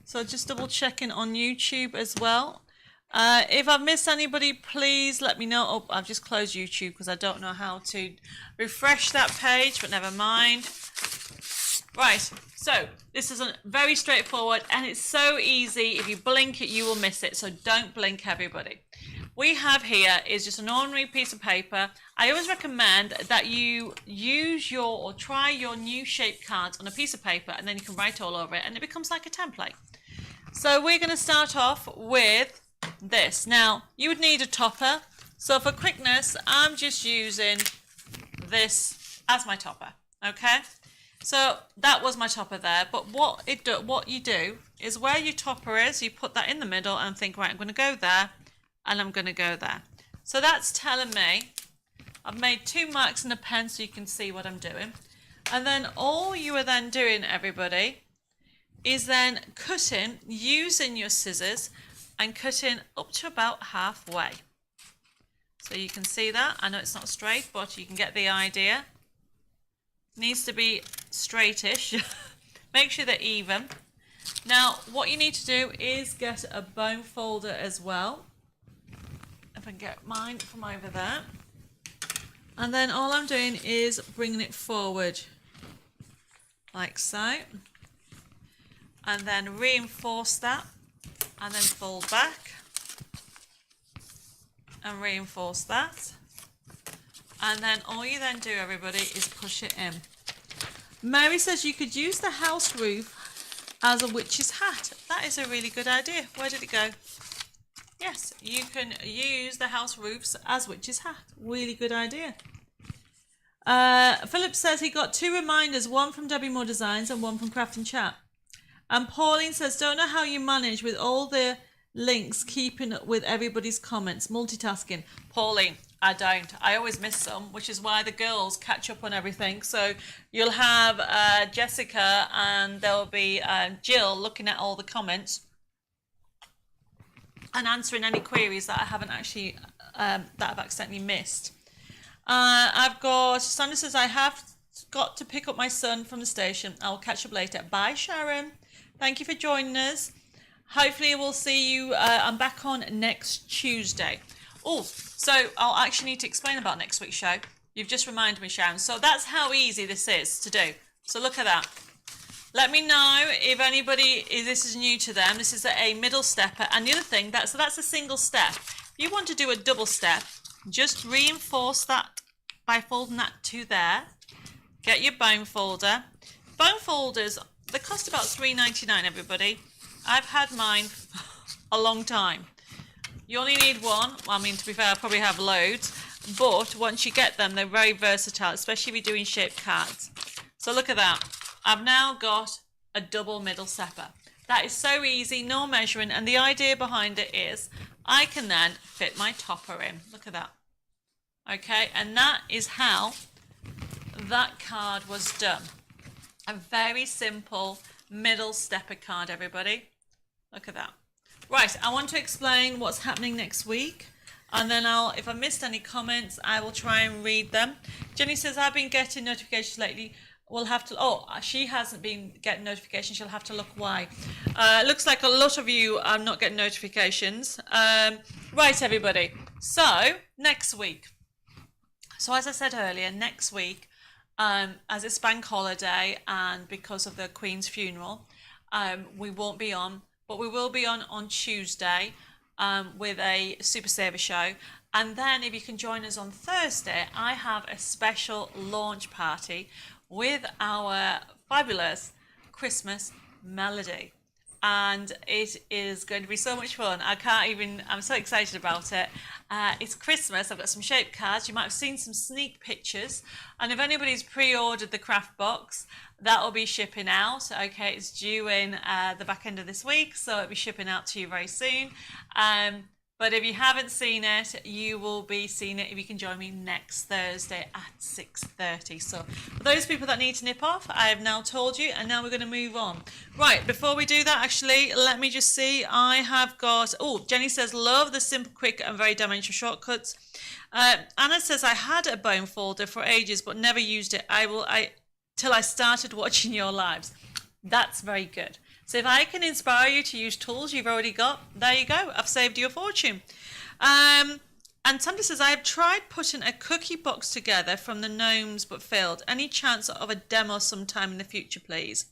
so just double checking on YouTube as well. If I've missed anybody, please let me know. Oh, I've just closed YouTube because I don't know how to refresh that page, but never mind. Right, so this is very straightforward, and it's so easy. If you blink it, you will miss it. So don't blink, everybody. We have here is just an ordinary piece of paper. I always recommend that you use or try your new shape cards on a piece of paper, and then you can write all over it, and it becomes like a template. So we're going to start off with this. Now, you would need a topper. So for quickness, I'm just using this as my topper, okay? So that was my topper there, but what you do is where your topper is, you put that in the middle and think, right, I'm going to go there, and I'm going to go there. So that's telling me I've made 2 marks in a pen so you can see what I'm doing. And then all you are then doing, everybody, is then cutting using your scissors and cutting up to about halfway. So you can see that. I know it's not straight, but you can get the idea. Needs to be straightish. Make sure they're even. Now, what you need to do is get a bone folder as well. If I can get mine from over there. And then all I'm doing is bringing it forward like so. And then reinforce that and then fold back. and reinforce that. And then all you then do, everybody, is push it in. Mary says you could use the house roof as a witch's hat. That is a really good idea. Where did it go? Yes, you can use the house roofs as witch's hat. Really good idea. Philip says he got 2 reminders, one from Debbie Moore Designs and one from Craft and Chat. And Pauline says, don't know how you manage with all the links, keeping up with everybody's comments, multitasking. Pauline, I don't. I always miss some, which is why the girls catch up on everything. So you'll have Jessica and there'll be Jill looking at all the comments and answering any queries that I haven't actually, that I've accidentally missed. I've got, Sandra says, I have got to pick up my son from the station. I'll catch up later. Bye, Sharon. Thank you for joining us. Hopefully we'll see you, I'm back on next Tuesday. Oh, so I'll actually need to explain about next week's show. You've just reminded me, Sharon. So that's how easy this is to do. So look at that. Let me know if anybody, if this is new to them. This is a middle stepper. And the other thing, so that's a single step. If you want to do a double step, just reinforce that by folding that to there. Get your bone folder. Bone folders, they cost about $3.99, everybody. I've had mine a long time. You only need one. Well, I mean, to be fair, I probably have loads. But once you get them, they're very versatile, especially if you're doing shaped cards. So look at that. I've now got a double middle stepper. That is so easy, no measuring. And the idea behind it is I can then fit my topper in. Look at that. Okay, and that is how that card was done. A very simple middle stepper card, everybody. Look at that. Right, I want to explain what's happening next week. And then if I missed any comments, I will try and read them. Jenny says, I've been getting notifications lately. We'll have to, she hasn't been getting notifications. She'll have to look why. Looks like a lot of you are not getting notifications. Right, everybody. So, next week. So, as I said earlier, next week, as it's bank holiday and because of the Queen's funeral, we won't be on. But we will be on Tuesday with a Super Saver show. And then if you can join us on Thursday, I have a special launch party with our fabulous Christmas melody. And it is going to be so much fun. I'm so excited about it. It's Christmas. I've got some shaped cards. You might have seen some sneak pictures. And if anybody's pre-ordered the craft box, that will be shipping out. Okay, it's due in the back end of this week, so it'll be shipping out to you very soon. But if you haven't seen it, you will be seeing it if you can join me next Thursday at 6:30. So for those people that need to nip off, I have now told you, and now we're going to move on. Right, before we do that, actually, let me just see. I have got, Jenny says, love the simple, quick and very dimensional shortcuts. Anna says, I had a bone folder for ages, but never used it. Till I started watching your lives. That's very good. So if I can inspire you to use tools you've already got, there you go. I've saved you a fortune. And Sandra says, I have tried putting a cookie box together from the gnomes but failed. Any chance of a demo sometime in the future, please?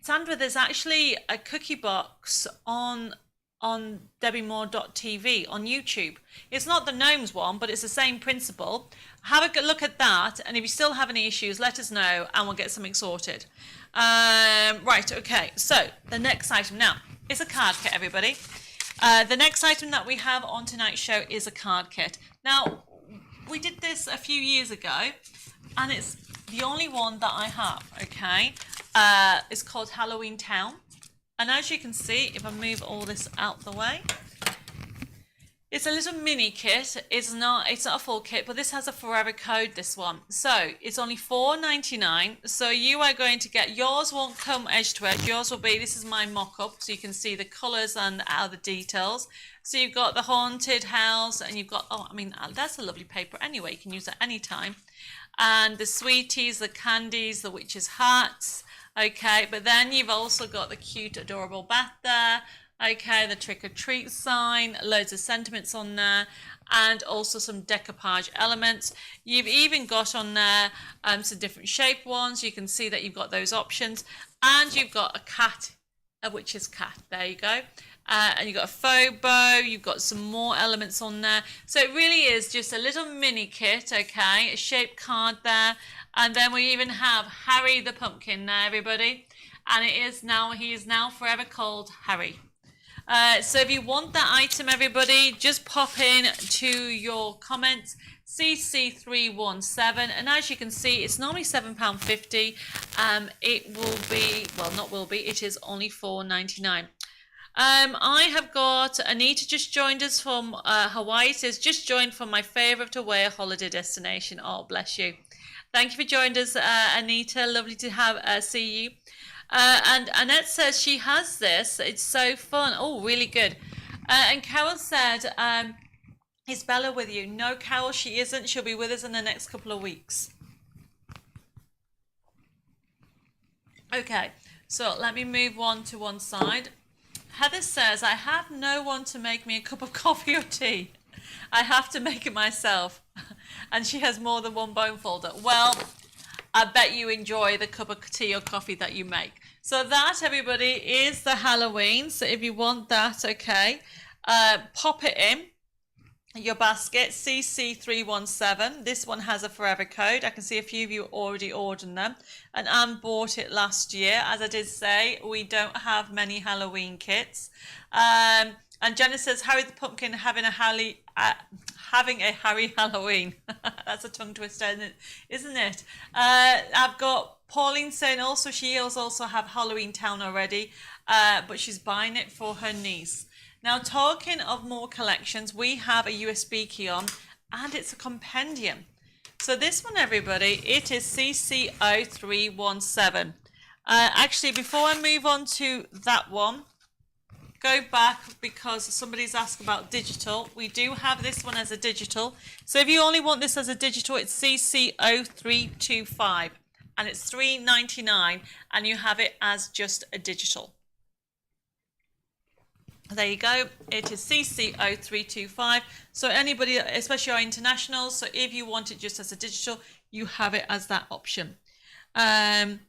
Sandra, there's actually a cookie box on debbiemore.tv on YouTube. It's not the gnomes one, but it's the same principle. Have a good look at that, and if you still have any issues, let us know and we'll get something sorted. Right, okay, so the next item now is a card kit, everybody. The next item that we have on tonight's show is a card kit. Now, we did this a few years ago, and it's the only one that I have, okay? It's called Halloween Town. And as you can see, if I move all this out the way, it's a little mini kit. It's not a full kit, but this has a forever code, this one. So it's only $4.99. So you are going to get, yours won't come edge to edge. Yours will be, this is my mock-up, so you can see the colours and the details. So you've got the haunted house, and you've got, that's a lovely paper anyway. You can use it any time. And the sweeties, the candies, the witches' hats. Okay, but then you've also got the cute, adorable bat there. Okay, the trick-or-treat sign, loads of sentiments on there, and also some decoupage elements. You've even got on there some different shaped ones. You can see that you've got those options. And you've got a cat, a witch's cat. There you go. and you've got a faux bow, you've got some more elements on there. So it really is just a little mini kit, okay, a shaped card there. And then we even have Harry the Pumpkin there, everybody. And he is now forever called Harry. So if you want that item, everybody, just pop in to your comments, CC317, and as you can see, it's normally £7.50. It will be, well, not will be, it is only £4.99. I have got Anita just joined us from Hawaii. Says just joined from my favourite away holiday destination. Oh, bless you. Thank you for joining us, Anita. Lovely to have see you. And Annette says she has this. It's so fun. Oh, really good. And Carol said, is Bella with you? No, Carol, she isn't. She'll be with us in the next couple of weeks. Okay, so let me move on to one side. Heather says, I have no one to make me a cup of coffee or tea. I have to make it myself. And she has more than one bone folder. Well, I bet you enjoy the cup of tea or coffee that you make. So that, everybody, is the Halloween. So if you want that, okay, pop it in your basket, CC317. This one has a forever code. I can see a few of you already ordered them. And Anne bought it last year. As I did say, we don't have many Halloween kits. And Jenna says, Harry the Pumpkin having a Harry Halloween. That's a tongue twister, isn't it? I've got Pauline saying also she also have Halloween Town already, but she's buying it for her niece. Now, talking of more collections, we have a USB key on, and it's a compendium. So this one, everybody, it is CC0317. Actually, before I move on to that one, go back because somebody's asked about digital. We do have this one as a digital. So if you only want this as a digital, it's CC0325 and it's $3.99 and you have it as just a digital. There you go. It is CC0325. So anybody, especially our internationals, so if you want it just as a digital, you have it as that option. And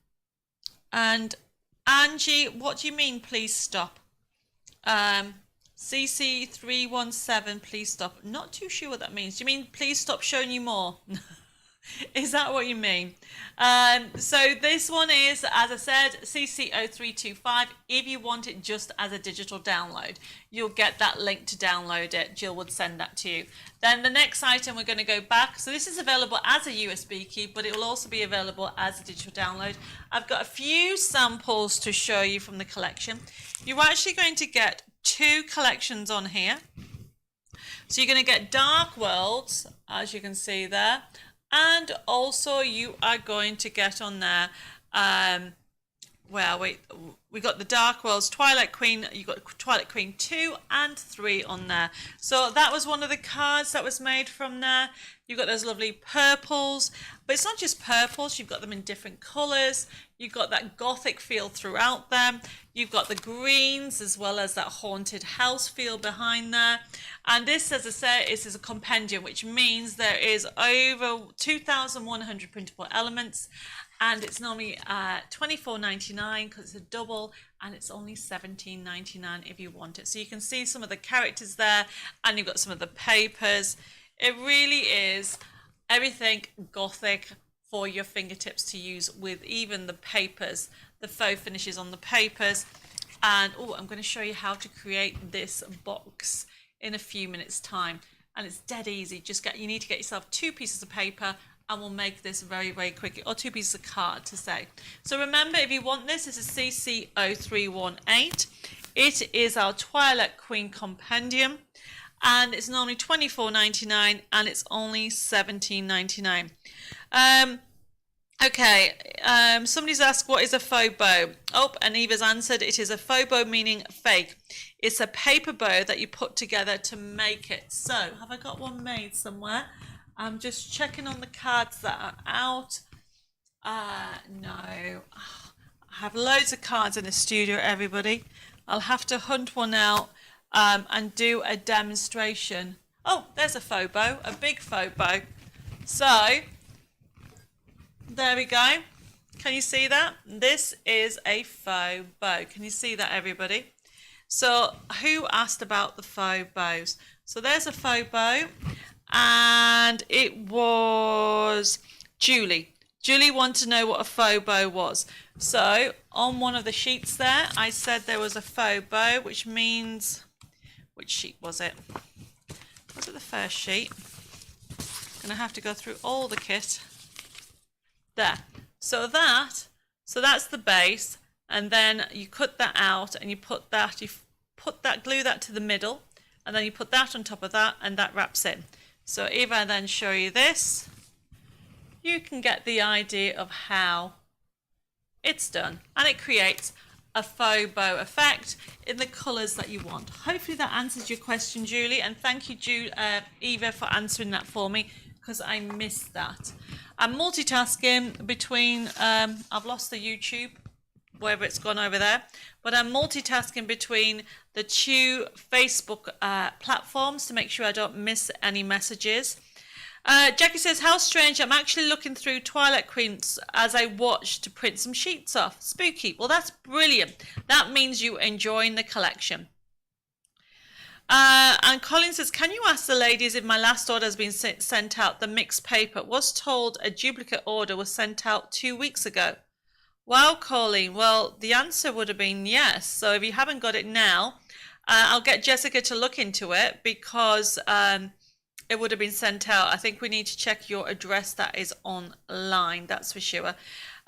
Angie, what do you mean, please stop? CC317, please stop. Not too sure what that means. Do you mean please stop showing you more? Is that what you mean? So this one is, as I said, CC0325. If you want it just as a digital download, you'll get that link to download it. Jill would send that to you. Then the next item, we're going to go back. So this is available as a USB key, but it will also be available as a digital download. I've got a few samples to show you from the collection. You're actually going to get two collections on here. So you're going to get Dark Worlds, as you can see there. And also you are going to get on there, we got the Dark Worlds, Twilight Queen, you got Twilight Queen 2 and 3 on there. So that was one of the cards that was made from there. You've got those lovely purples, but it's not just purples, you've got them in different colours. You've got that gothic feel throughout them. You've got the greens as well as that haunted house feel behind there. And this, as I say, is a compendium, which means there is over 2,100 printable elements. And it's normally $24.99 because it's a double, and it's only $17.99 if you want it. So you can see some of the characters there, and you've got some of the papers. It really is everything gothic for your fingertips to use, with even the papers, the faux finishes on the papers. And I'm going to show you how to create this box in a few minutes time, and it's dead easy. You need to get yourself 2 pieces of paper, and we'll make this very, very quickly, or 2 pieces of card to say. So remember, if you want this, it's a CC0318. It is our Twilight Queen compendium, and it's normally $24.99 and it's only $17.99. Somebody's asked what is a faux bow. And Eva's answered, it is a faux bow, meaning fake. It's a paper bow that you put together to make it. So have I got one made somewhere? I'm just checking on the cards that are out. No, I have loads of cards in the studio, everybody. I'll have to hunt one out and do a demonstration. Oh, there's a faux bow, a big faux bow. So there we go. Can you see that? This is a faux bow. Can you see that, everybody? So who asked about the faux bows? So there's a faux bow, and it was Julie. Julie wanted to know what a faux bow was. So on one of the sheets there, I said there was a faux bow, which means, which sheet was it? Was it the first sheet? I'm gonna have to go through all the kit. There. So that's the base, and then you cut that out and you put that, glue that to the middle, and then you put that on top of that, and that wraps in. So if I then show you this, you can get the idea of how it's done, and it creates a faux bow effect in the colours that you want. Hopefully that answers your question, Julie, and thank you, Eva, for answering that for me, because I missed that. I'm multitasking between, I've lost the YouTube, wherever it's gone over there, but I'm multitasking between the two Facebook platforms to make sure I don't miss any messages. Jackie says, how strange, I'm actually looking through Twilight Queens as I watch to print some sheets off. Spooky. Well, that's brilliant. That means you're enjoying the collection. And Colin says, can you ask the ladies if my last order has been sent out, the mixed paper? Was told a duplicate order was sent out 2 weeks ago. Wow, Colleen. Well, the answer would have been yes. So if you haven't got it now, I'll get Jessica to look into it, because it would have been sent out. I think we need to check your address that is online, that's for sure.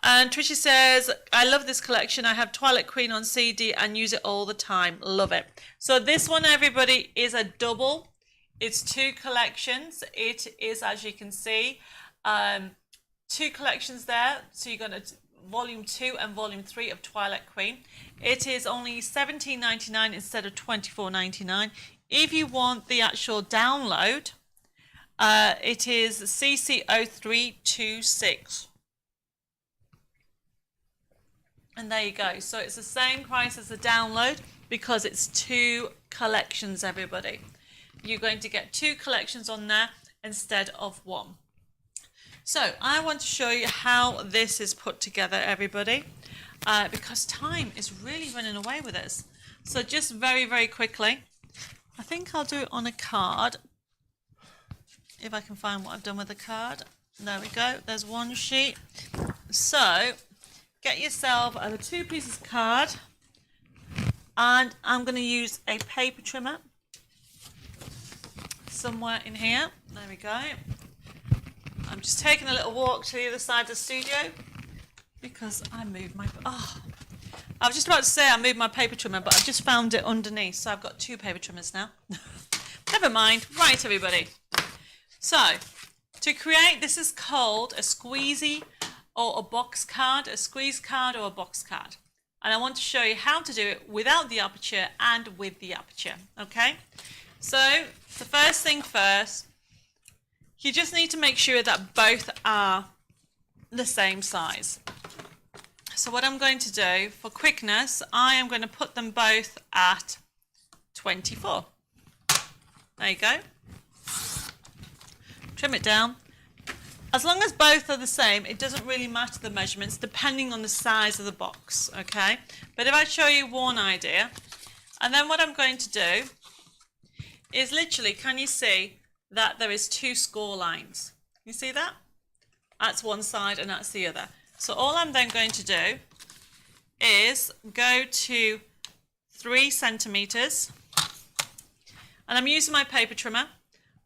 And Tricia says, I love this collection. I have Twilight Queen on CD and use it all the time. Love it. So this one, everybody, is a double. It's 2 collections. It is, as you can see, 2 collections there. So you're going to volume 2 and volume 3 of Twilight Queen. It is only $17.99 instead of $24.99. If you want the actual download, it is CC0326. And there you go. So it's the same price as the download, because it's 2 collections, everybody. You're going to get 2 collections on there instead of 1. So I want to show you how this is put together, everybody, because time is really running away with us. So just very, very quickly, I think I'll do it on a card. If I can find what I've done with the card. There we go. There's one sheet. So get yourself a 2 pieces card, and I'm going to use a paper trimmer somewhere in here. There we go. I'm just taking a little walk to the other side of the studio because I moved my... Oh, I was just about to say I moved my paper trimmer, but I've just found it underneath, so I've got 2 paper trimmers now. Never mind. Right, everybody. So, to create, this is called a squeezy or a box card, a squeeze card or a box card. And I want to show you how to do it without the aperture and with the aperture, okay? So, the first thing first, you just need to make sure that both are the same size. So what I'm going to do, for quickness, I am going to put them both at 24. There you go. Trim it down. As long as both are the same, it doesn't really matter the measurements, depending on the size of the box, okay? But if I show you one idea, and then what I'm going to do is literally, can you see that there is 2 score lines? You see that? That's one side and that's the other. So all I'm then going to do is go to 3 centimeters, and I'm using my paper trimmer,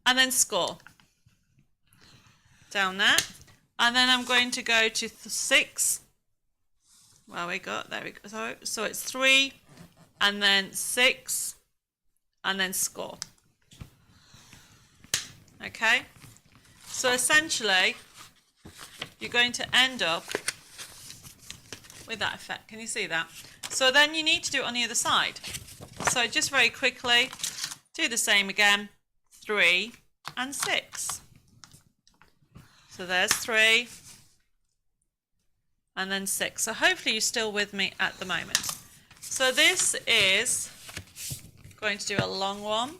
and then score down there, and then I'm going to go to 6. Well, there we go. So it's 3, and then 6, and then score. Okay, so essentially you're going to end up with that effect. Can you see that? So then you need to do it on the other side. So just very quickly do the same again, 3 and 6. So there's 3 and then 6. So hopefully you're still with me at the moment. So this is going to do a long one.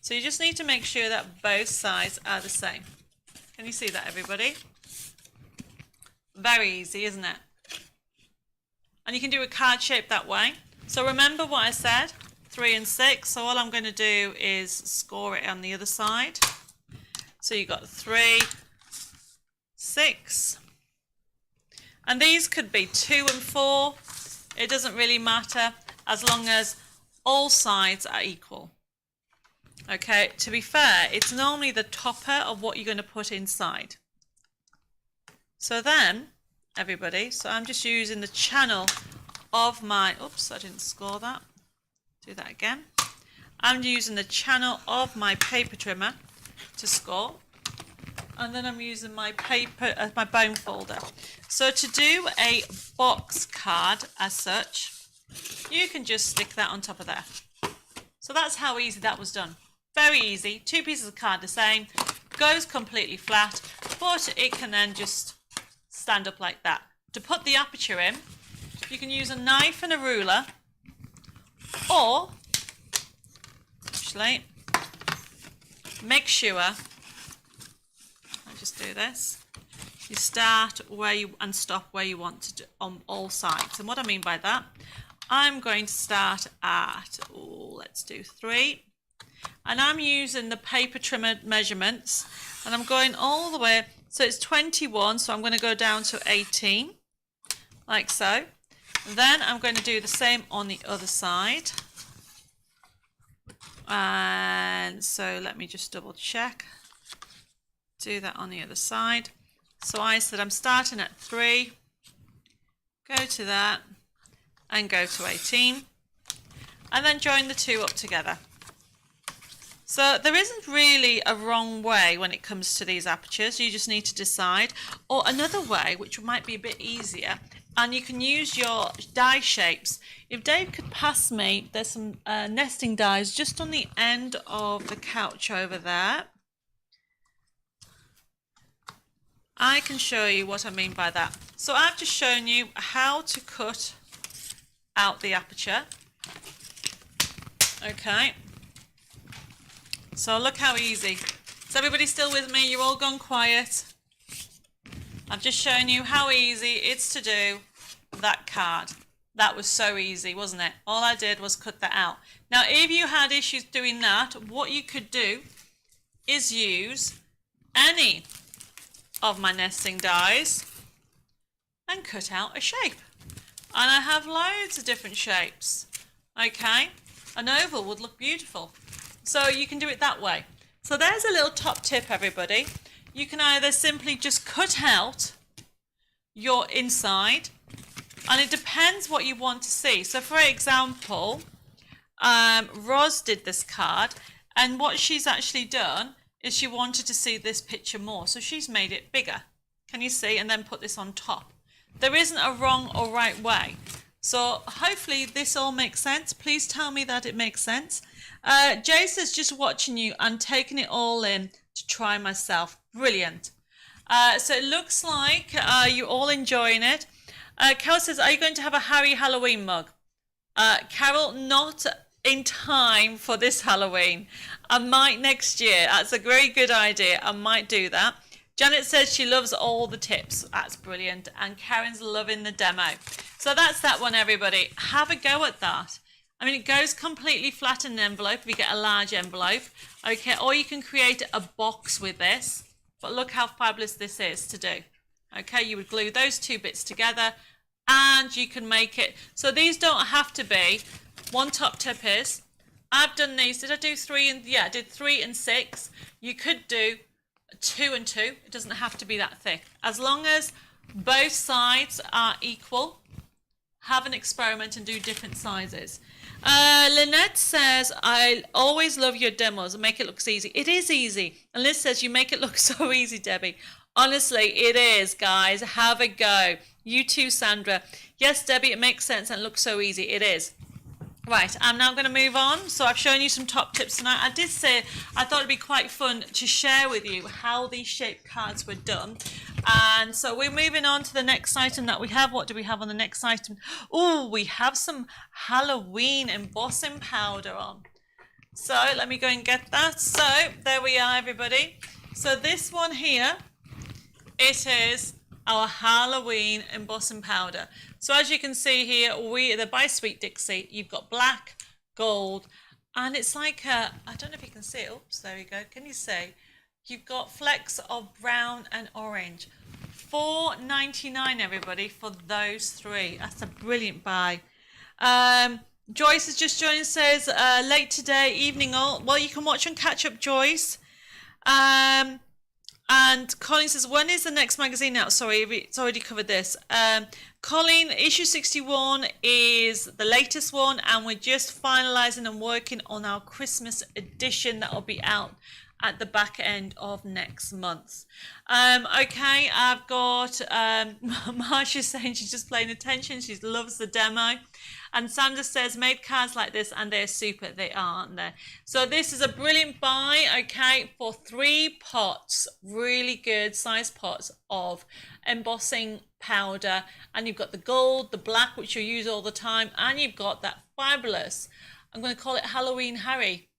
So you just need to make sure that both sides are the same. Can you see that, everybody? Very easy, isn't it? And you can do a card shape that way, So remember what I said, 3 and 6. So all I'm going to do is score it on the other side. So you got 3, 6. And these could be 2 and 4. It doesn't really matter as long as all sides are equal. Okay, to be fair, it's normally the topper of what you're going to put inside. So then, everybody, so I'm just using the channel of my, oops, I didn't score that. Do that again. I'm using the channel of my paper trimmer to score. And then I'm using my paper, my bone folder. So to do a box card as such, you can just stick that on top of there. So that's how easy that was done. Very easy. 2 pieces of card the same. Goes completely flat, but it can then just stand up like that. To put the aperture in, you can use a knife and a ruler, or actually make sure, I just do this, you start where you and stop where you want to do on all sides. And what I mean by that, I'm going to start at, let's do 3. And I'm using the paper trimmer measurements, and I'm going all the way, so it's 21, so I'm going to go down to 18, like so. Then I'm going to do the same on the other side. And so let me just double check. Do that on the other side. So I said I'm starting at 3, go to that, and go to 18, and then join the 2 up together. So there isn't really a wrong way when it comes to these apertures. You just need to decide. Or another way, which might be a bit easier, and you can use your die shapes. If Dave could pass me, there's some nesting dies just on the end of the couch over there. I can show you what I mean by that. So I've just shown you how to cut out the aperture. Okay. So look how easy. Is everybody still with me? You're all gone quiet. I've just shown you how easy it's to do that card. That was so easy, wasn't it? All I did was cut that out. Now, if you had issues doing that, what you could do is use any of my nesting dies and cut out a shape. And I have loads of different shapes. Okay? An oval would look beautiful. So you can do it that way. So there's a little top tip, everybody. You can either simply just cut out your inside, and it depends what you want to see. So for example, Roz did this card, and what she's actually done is she wanted to see this picture more. So she's made it bigger. Can you see? And then put this on top. There isn't a wrong or right way. So hopefully this all makes sense. Please tell me that it makes sense. Jace is just watching you and taking it all in to try myself. Brilliant. So it looks like you're all enjoying it. Carol says, are you going to have a Harry Halloween mug? Carol, not in time for this Halloween. I might next year. That's a very good idea. I might do that. Janet says she loves all the tips. That's brilliant. And Karen's loving the demo. So that's that one, everybody. Have a go at that. I mean, it goes completely flat in an envelope if you get a large envelope. Okay, or you can create a box with this. But look how fabulous this is to do. Okay, you would glue those 2 bits together and you can make it. So these don't have to be. One top tip is, I've done these. Did I do 3 and, yeah, I did 3 and 6. You could do 2 and 2. It doesn't have to be that thick. As long as both sides are equal, have an experiment and do different sizes. Lynette says, I always love your demos and make it look easy. It is easy. And Liz says, you make it look so easy, Debbie. Honestly, it is, guys. Have a go. You too, Sandra. Yes, Debbie, it makes sense and looks so easy. It is. Right, I'm now going to move on. So I've shown you some top tips tonight. I did say I thought it'd be quite fun to share with you how these shaped cards were done. And so we're moving on to the next item that we have. What do we have on the next item? Oh, we have some Halloween embossing powder on. So let me go and get that. So there we are, everybody. So this one here, it is our Halloween embossing powder. So as you can see here, they're by Sweet Dixie. You've got black, gold, and it's like I don't know if you can see it. Oops, there we go. Can you see? You've got flecks of brown and orange. $4.99 everybody for those three. That's a brilliant buy. Joyce has just joined and says late today evening all. Well, you can watch and catch up, Joyce. And Colin says, when is the next magazine out? Sorry, it's already covered this. Colin, issue 61 is the latest one, and we're just finalising and working on our Christmas edition that will be out at the back end of next month. Okay, I've got Marsha saying she's just paying attention. She loves the demo. And Sandra says, made cards like this and they're super. They are, aren't they? So this is a brilliant buy, okay, for 3 pots, really good size pots of embossing powder. And you've got the gold, the black, which you use all the time. And you've got that fabulous, I'm going to call it Halloween Harry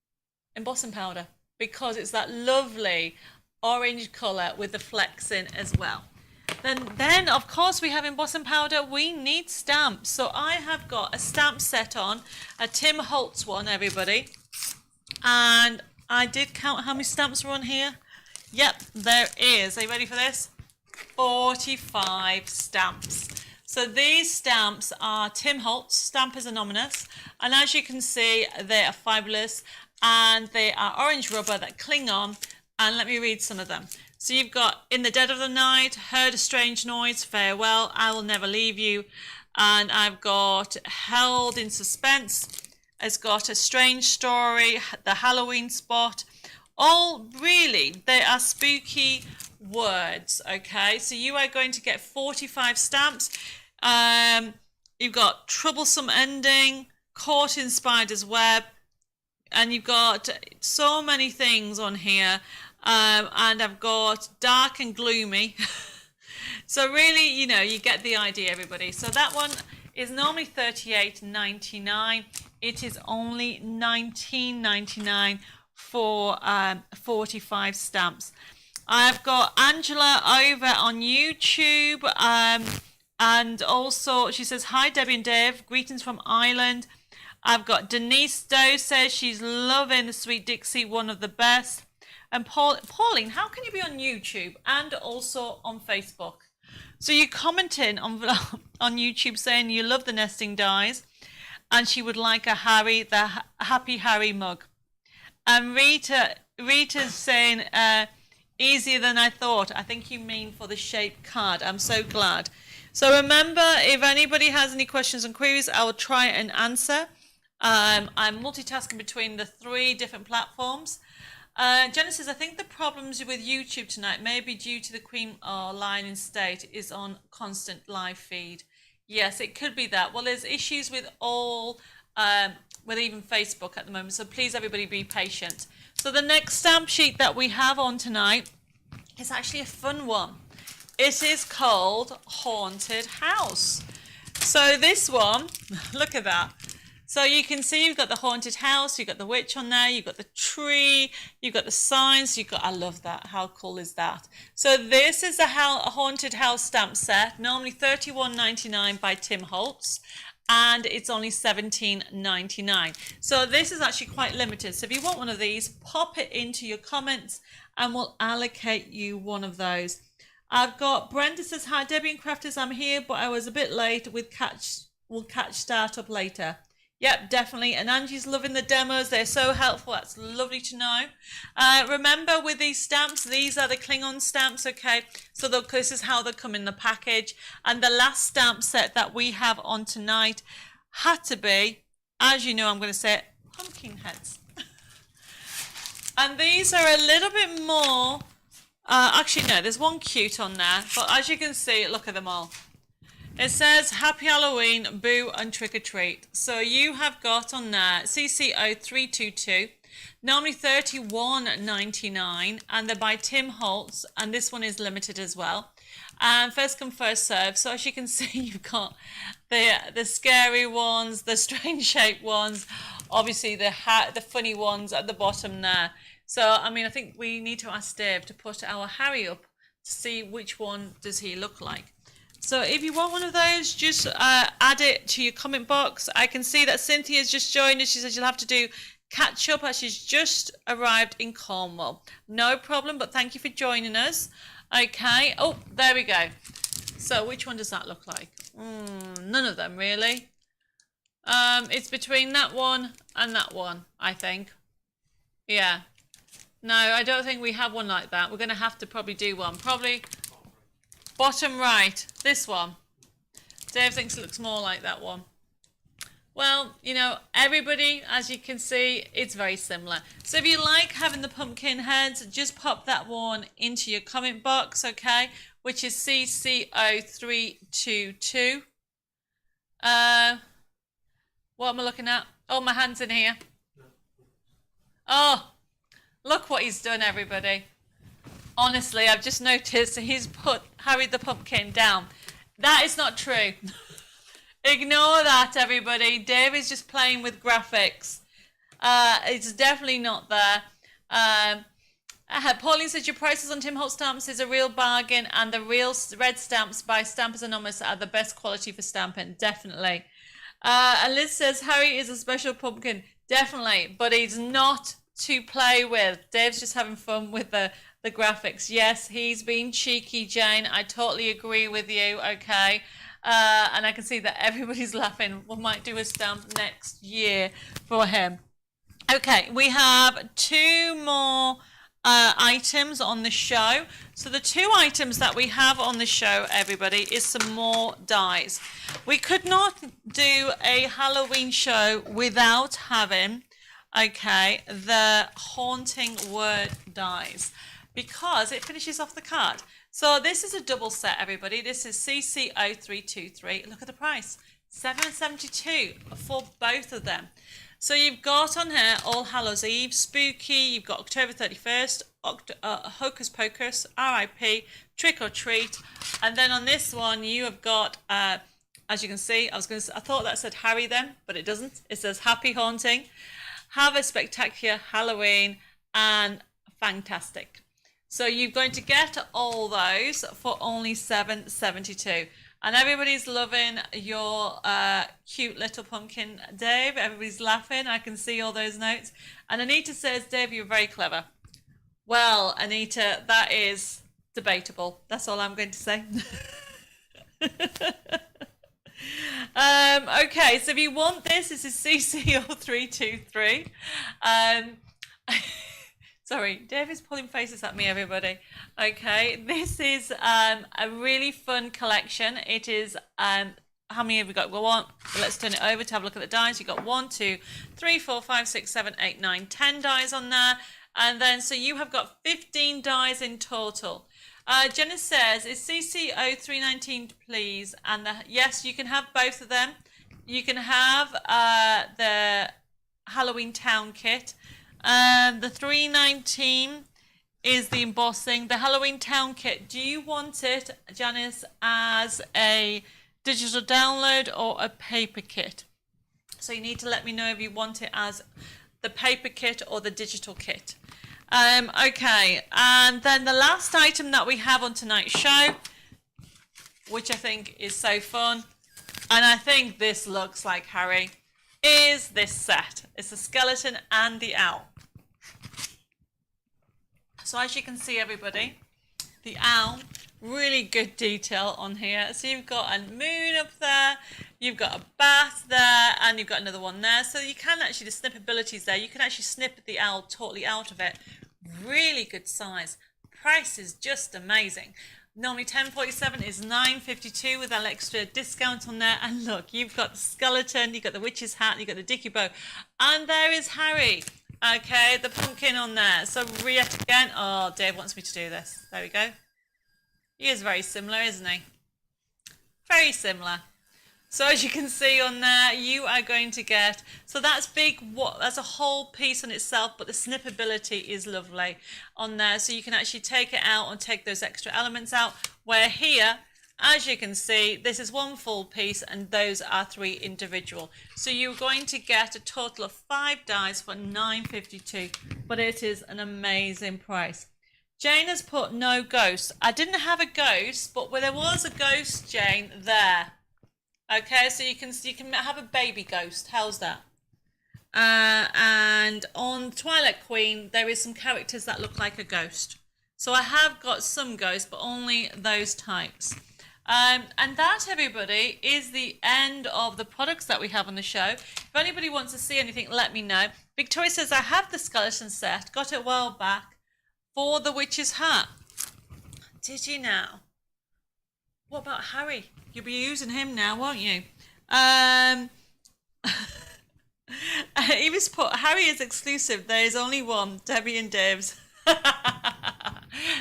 embossing powder, because it's that lovely orange colour with the flecks in as well. Then of course we have embossing powder. We need stamps. So I have got a stamp set on, a Tim Holtz one, everybody. And I did count how many stamps are on here. Yep, there is. Are you ready for this? 45 stamps. So these stamps are Tim Holtz, Stampers Anonymous. And as you can see, they are fabulous. And they are orange rubber that cling on. And let me read some of them. So you've got In the Dead of the Night, Heard a Strange Noise, Farewell, I Will Never Leave You. And I've got Held in Suspense. It's got A Strange Story, The Halloween Spot. All really, they are spooky words, okay? So you are going to get 45 stamps. You've got Troublesome Ending, Caught in Spider's Web. And you've got so many things on here. And I've got Dark and Gloomy. So really, you know, you get the idea, everybody. So that one is normally $38.99. It is only $19.99 for 45 stamps. I've got Angela over on YouTube. And also, she says, hi, Debbie and Dave. Greetings from Ireland. I've got Denise Doe says she's loving the Sweet Dixie, one of the best. And Pauline, how can you be on YouTube and also on Facebook? So you're commenting on YouTube saying you love the nesting dies and she would like a Harry, the Happy Harry mug. And Rita's saying, easier than I thought. I think you mean for the shaped card. I'm so glad. So remember, if anybody has any questions and queries, I will try and answer. I'm multitasking between the 3 different platforms. Genesis, I think the problems with YouTube tonight may be due to the Queen line in state is on constant live feed. Yes, it could be that. Well, there's issues with all, with even Facebook at the moment. So please, everybody, be patient. So the next stamp sheet that we have on tonight is actually a fun one. It is called Haunted House. So this one, look at that. So you can see you've got the haunted house, you've got the witch on there, you've got the tree, you've got the signs, I love that. How cool is that? So this is a haunted house stamp set, normally $31.99 by Tim Holtz, and it's only $17.99. So this is actually quite limited. So if you want one of these, pop it into your comments and we'll allocate you one of those. I've got Brenda says, hi Debbie and Crafters, I'm here, but I was a bit late with we'll catch startup later. Yep, definitely. And Angie's loving the demos. They're so helpful. That's lovely to know. Remember, with these stamps, these are the Klingon stamps, okay? So this is how they come in the package. And the last stamp set that we have on tonight had to be, as you know, I'm going to say it, pumpkin heads. And these are a little bit more, actually, no, there's one cute on there. But as you can see, look at them all. It says Happy Halloween, Boo and Trick or Treat. So you have got on there CCO322, normally $31.99, and they're by Tim Holtz, and this one is limited as well. And first come, first serve. So as you can see, you've got the scary ones, the strange shaped ones, obviously the funny ones at the bottom there. So I mean, I think we need to ask Dave to put our Harry up to see which one does he look like. So if you want one of those, just add it to your comment box. I can see that Cynthia's just joined us. She says you'll have to do catch up as she's just arrived in Cornwall. No problem, but thank you for joining us. Okay. Oh, there we go. So which one does that look like? None of them really. It's between that one and that one, I think. Yeah. No, I don't think we have one like that. We're going to have to probably do one. Probably bottom right. This one. Dave thinks it looks more like that one. Well, you know, everybody, as you can see, it's very similar. So if you like having the pumpkin heads, just pop that one into your comment box, okay? Which is CCO322. What am I looking at? Oh, my hand's in here. Oh, look what he's done, everybody. Honestly, I've just noticed he's put Harry the Pumpkin down. That is not true. Ignore that, everybody. Dave is just playing with graphics. It's definitely not there. Pauline says your prices on Tim Holt stamps is a real bargain, and the real red stamps by Stampers Anonymous are the best quality for stamping. Definitely. And Liz says Harry is a special pumpkin. Definitely, but he's not to play with. Dave's just having fun with the graphics. Yes, he's being cheeky, Jane. I totally agree with you. Okay. And I can see that everybody's laughing. We might do a stamp next year for him. Okay, we have two more items on the show. So the two items that we have on the show, everybody, is some more dies. We could not do a Halloween show without having, okay, the Haunting Word dies, because it finishes off the card. So this is a double set, everybody. This is CCO323. Look at the price, $7.72 for both of them. So you've got on here All Hallows Eve, Spooky, you've got October 31st, Hocus Pocus, RIP, Trick or Treat, and then on this one you have got, as you can see, I thought that said Harry then, but it doesn't. It says Happy Haunting, Have a Spectacular Halloween, and Fantastic. So you're going to get all those for only $7.72. And everybody's loving your cute little pumpkin, Dave. Everybody's laughing. I can see all those notes. And Anita says, Dave, you're very clever. Well, Anita, that is debatable. That's all I'm going to say. Okay, so if you want this is CCO323. Sorry, Dave is pulling faces at me, everybody. Okay, this is a really fun collection. It is, how many have we got? Let's turn it over to have a look at the dies. You've got 1, 2, 3, 4, 5, 6, 7, 8, 9, 10 dies on there. And then, so you have got 15 dies in total. Jenna says, is CCO319, please? And yes, you can have both of them. You can have the Halloween Town kit. The 319 is the embossing. The Halloween Town kit, do you want it, Janice, as a digital download or a paper kit? So you need to let me know if you want it as the paper kit or the digital kit. Okay, and then the last item that we have on tonight's show, which I think is so fun, and I think this looks like Harry, is this set. It's the skeleton and the owl. So as you can see, everybody, the owl, really good detail on here. So you've got a moon up there, you've got a bat there, and you've got another one there. So you can actually, the snip abilities there, you can actually snip the owl totally out of it. Really good size. Price is just amazing. Normally $10.47 is $9.52 with that extra discount on there. And look, you've got the skeleton, you've got the witch's hat, you've got the dicky bow, and there is Harry. Okay, the pumpkin on there. So yet again, oh, Dave wants me to do this. There we go. He is very similar, isn't he? Very similar. So as you can see on there, you are going to get, so that's big, that's a whole piece on itself, but the snippability is lovely on there. So you can actually take it out and take those extra elements out, where here, as you can see, this is one full piece and those are 3 individual. So you're going to get a total of 5 dies for $9.52, but it is an amazing price. Jane has put no ghost. I didn't have a ghost, but there was a ghost, Jane, there. Okay, so you can have a baby ghost. How's that? And on Twilight Queen, there is some characters that look like a ghost. So I have got some ghosts, but only those types. And that, everybody, is the end of the products that we have on the show. If anybody wants to see anything, let me know. Victoria says, I have the skeleton set. Got it a while back for the witch's hat. Did you now? What about Harry? You'll be using him now, won't you? Eva's put, Harry is exclusive. There is only one, Debbie and Dave's.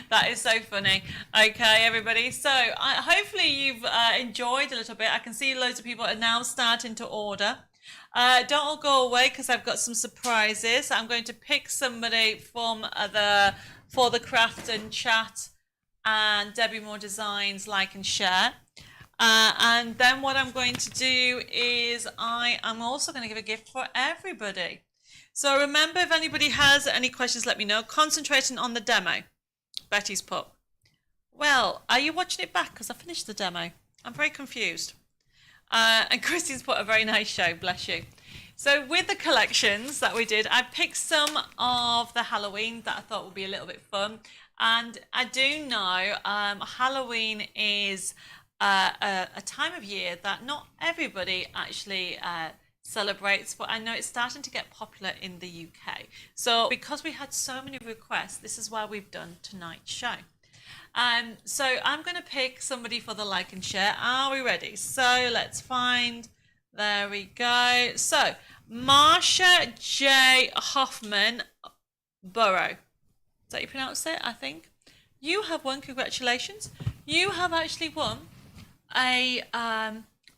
That is so funny. Okay, everybody. So hopefully you've enjoyed a little bit. I can see loads of people are now starting to order. Don't all go away because I've got some surprises. I'm going to pick somebody from for the craft and chat and Debbie Moore Designs like and share. And then what I'm going to do is I'm also going to give a gift for everybody. So remember, if anybody has any questions, let me know. Concentrating on the demo. Betty's put, well, are you watching it back? Because I finished the demo. I'm very confused. And Christine's put a very nice show, bless you. So with the collections that we did, I picked some of the Halloween that I thought would be a little bit fun. And I do know Halloween is a time of year that not everybody actually celebrates, but I know it's starting to get popular in the UK. So because we had so many requests, this is why we've done tonight's show. So I'm going to pick somebody for the like and share. Are we ready? So let's find, there we go. So Marsha J. Hoffman Burrow. Is that you pronounce it? I think. You have won, congratulations. You have actually won a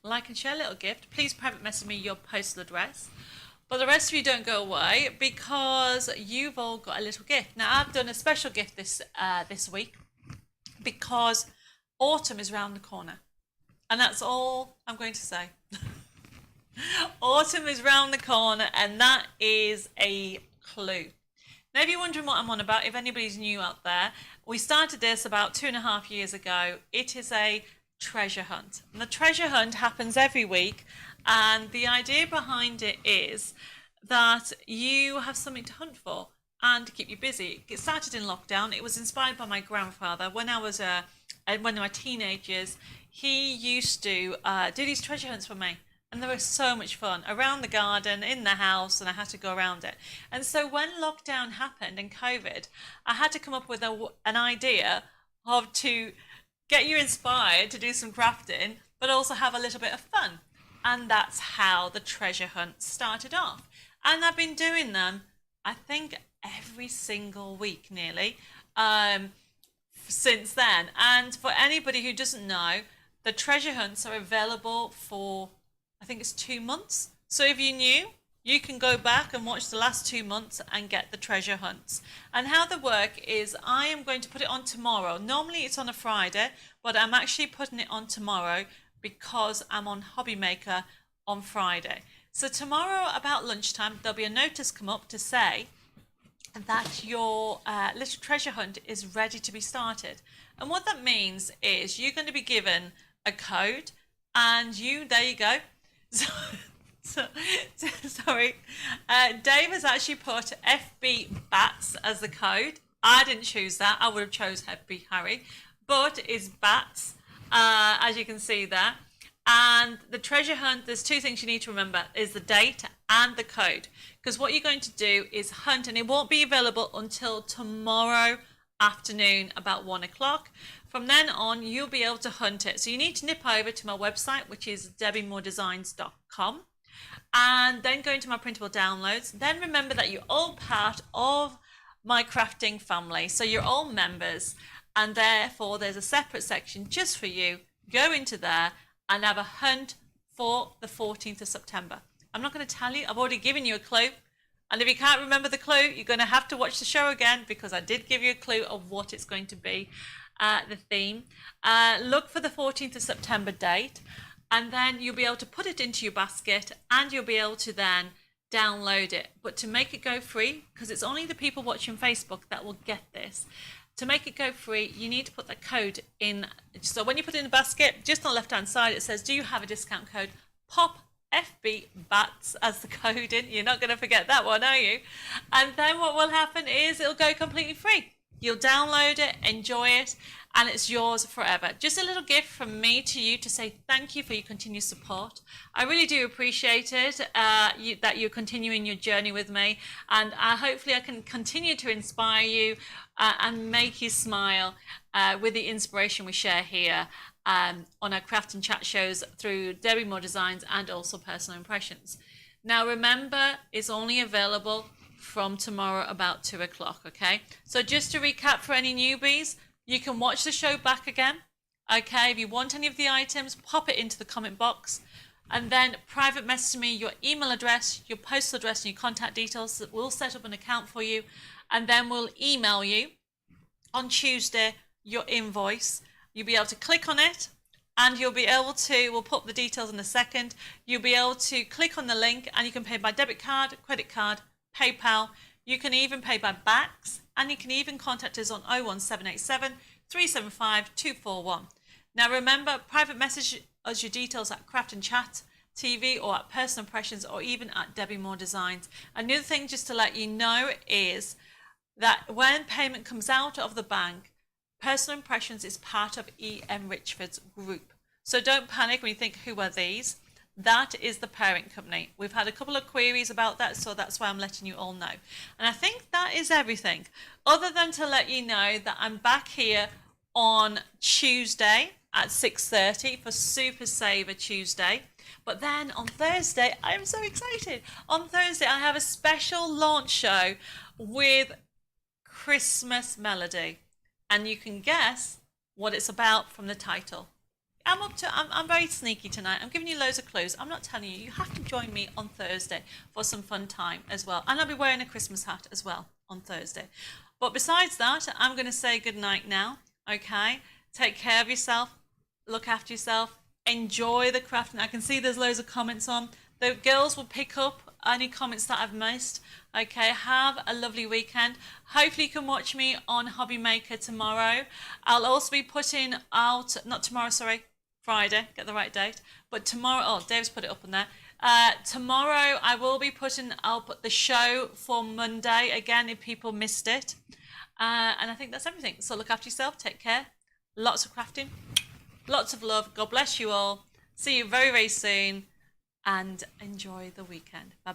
like and share little gift. Please private message me your postal address. But the rest of you don't go away because you've all got a little gift. Now I've done a special gift this week because autumn is round the corner. And that's all I'm going to say. Autumn is round the corner and that is a clue. Now if you're wondering what I'm on about, if anybody's new out there, we started this about 2.5 years ago. It is a treasure hunt. And the treasure hunt happens every week. And the idea behind it is that you have something to hunt for and to keep you busy. It started in lockdown. It was inspired by my grandfather. When I was one of my teenagers, he used to do these treasure hunts for me. And they were so much fun around the garden, in the house, and I had to go around it. And so when lockdown happened and COVID, I had to come up with an idea of to get you inspired to do some crafting, but also have a little bit of fun. And that's how the treasure hunt started off. And I've been doing them, I think, every single week nearly since then. And for anybody who doesn't know, the treasure hunts are available for, I think it's 2 months. So if you're new, you can go back and watch the last 2 months and get the treasure hunts. And how they work is I am going to put it on tomorrow. Normally it's on a Friday, but I'm actually putting it on tomorrow because I'm on Hobby Maker on Friday. So tomorrow about lunchtime, there'll be a notice come up to say that your little treasure hunt is ready to be started. And what that means is you're going to be given a code and there you go. Sorry. Dave has actually put FB Bats as the code. I didn't choose that. I would have chose FB Harry. But it's Bats, as you can see there. And the treasure hunt, there's 2 things you need to remember, is the date and the code. Because what you're going to do is hunt, and it won't be available until tomorrow afternoon about 1 o'clock. From then on, you'll be able to hunt it. So you need to nip over to my website, which is debbiemoredesigns.com. And then go into my printable downloads. Then remember that you're all part of my crafting family. So you're all members. And therefore, there's a separate section just for you. Go into there and have a hunt for the 14th of September. I'm not going to tell you. I've already given you a clue. And if you can't remember the clue, you're going to have to watch the show again because I did give you a clue of what it's going to be, the theme. Look for the 14th of September date. And then you'll be able to put it into your basket and you'll be able to then download it. But to make it go free, because it's only the people watching Facebook that will get this, To make it go free, you need to put the code in. So when you put it in the basket, just on the left-hand side, it says, do you have a discount code? Pop FB BATS as the code in. You're not going to forget that one, are you? And then what will happen is it'll go completely free. You'll download it, enjoy it, and it's yours forever. Just a little gift from me to you to say thank you for your continued support. I really do appreciate it, that you're continuing your journey with me, and hopefully I can continue to inspire you and make you smile with the inspiration we share here on our Craft and Chat shows through Debbie Moore Designs and also Personal Impressions. Now remember, it's only available from tomorrow about 2 o'clock, okay? So just to recap for any newbies, you can watch the show back again, okay? If you want any of the items, pop it into the comment box and then private message me your email address, your postal address and your contact details. We'll set up an account for you and then we'll email you on Tuesday your invoice. You'll be able to click on it and you'll be able to, we'll put the details in a second, you'll be able to click on the link and you can pay by debit card, credit card, PayPal. You can even pay by BACS and you can even contact us on 01787 375 241. Now remember, private message us your details at Craft and Chat TV or at Personal Impressions or even at Debbie Moore Designs. Another thing just to let you know is that when payment comes out of the bank, Personal Impressions is part of EM Richford's group. So don't panic when you think, who are these? That is the parent company. We've had a couple of queries about that, so that's why I'm letting you all know. And I think that is everything, other than to let you know that I'm back here on Tuesday at 6:30 for Super Saver Tuesday. But then on Thursday, I'm so excited. On Thursday, I have a special launch show with Christmas Melody. And you can guess what it's about from the title. I'm very sneaky tonight. I'm giving you loads of clues. I'm not telling you. You have to join me on Thursday for some fun time as well. And I'll be wearing a Christmas hat as well on Thursday. But besides that, I'm going to say good night now. Okay? Take care of yourself. Look after yourself. Enjoy the craft. And I can see there's loads of comments on. The girls will pick up any comments that I've missed. Okay, have a lovely weekend. Hopefully you can watch me on Hobby Maker tomorrow. I'll also be putting out, not tomorrow, sorry, Friday, get the right date. But tomorrow, oh, Dave's put it up on there. Tomorrow I will be putting up the show for Monday, again, if people missed it. And I think that's everything. So look after yourself, take care. Lots of crafting, lots of love. God bless you all. See you very, very soon. And enjoy the weekend. Bye-bye.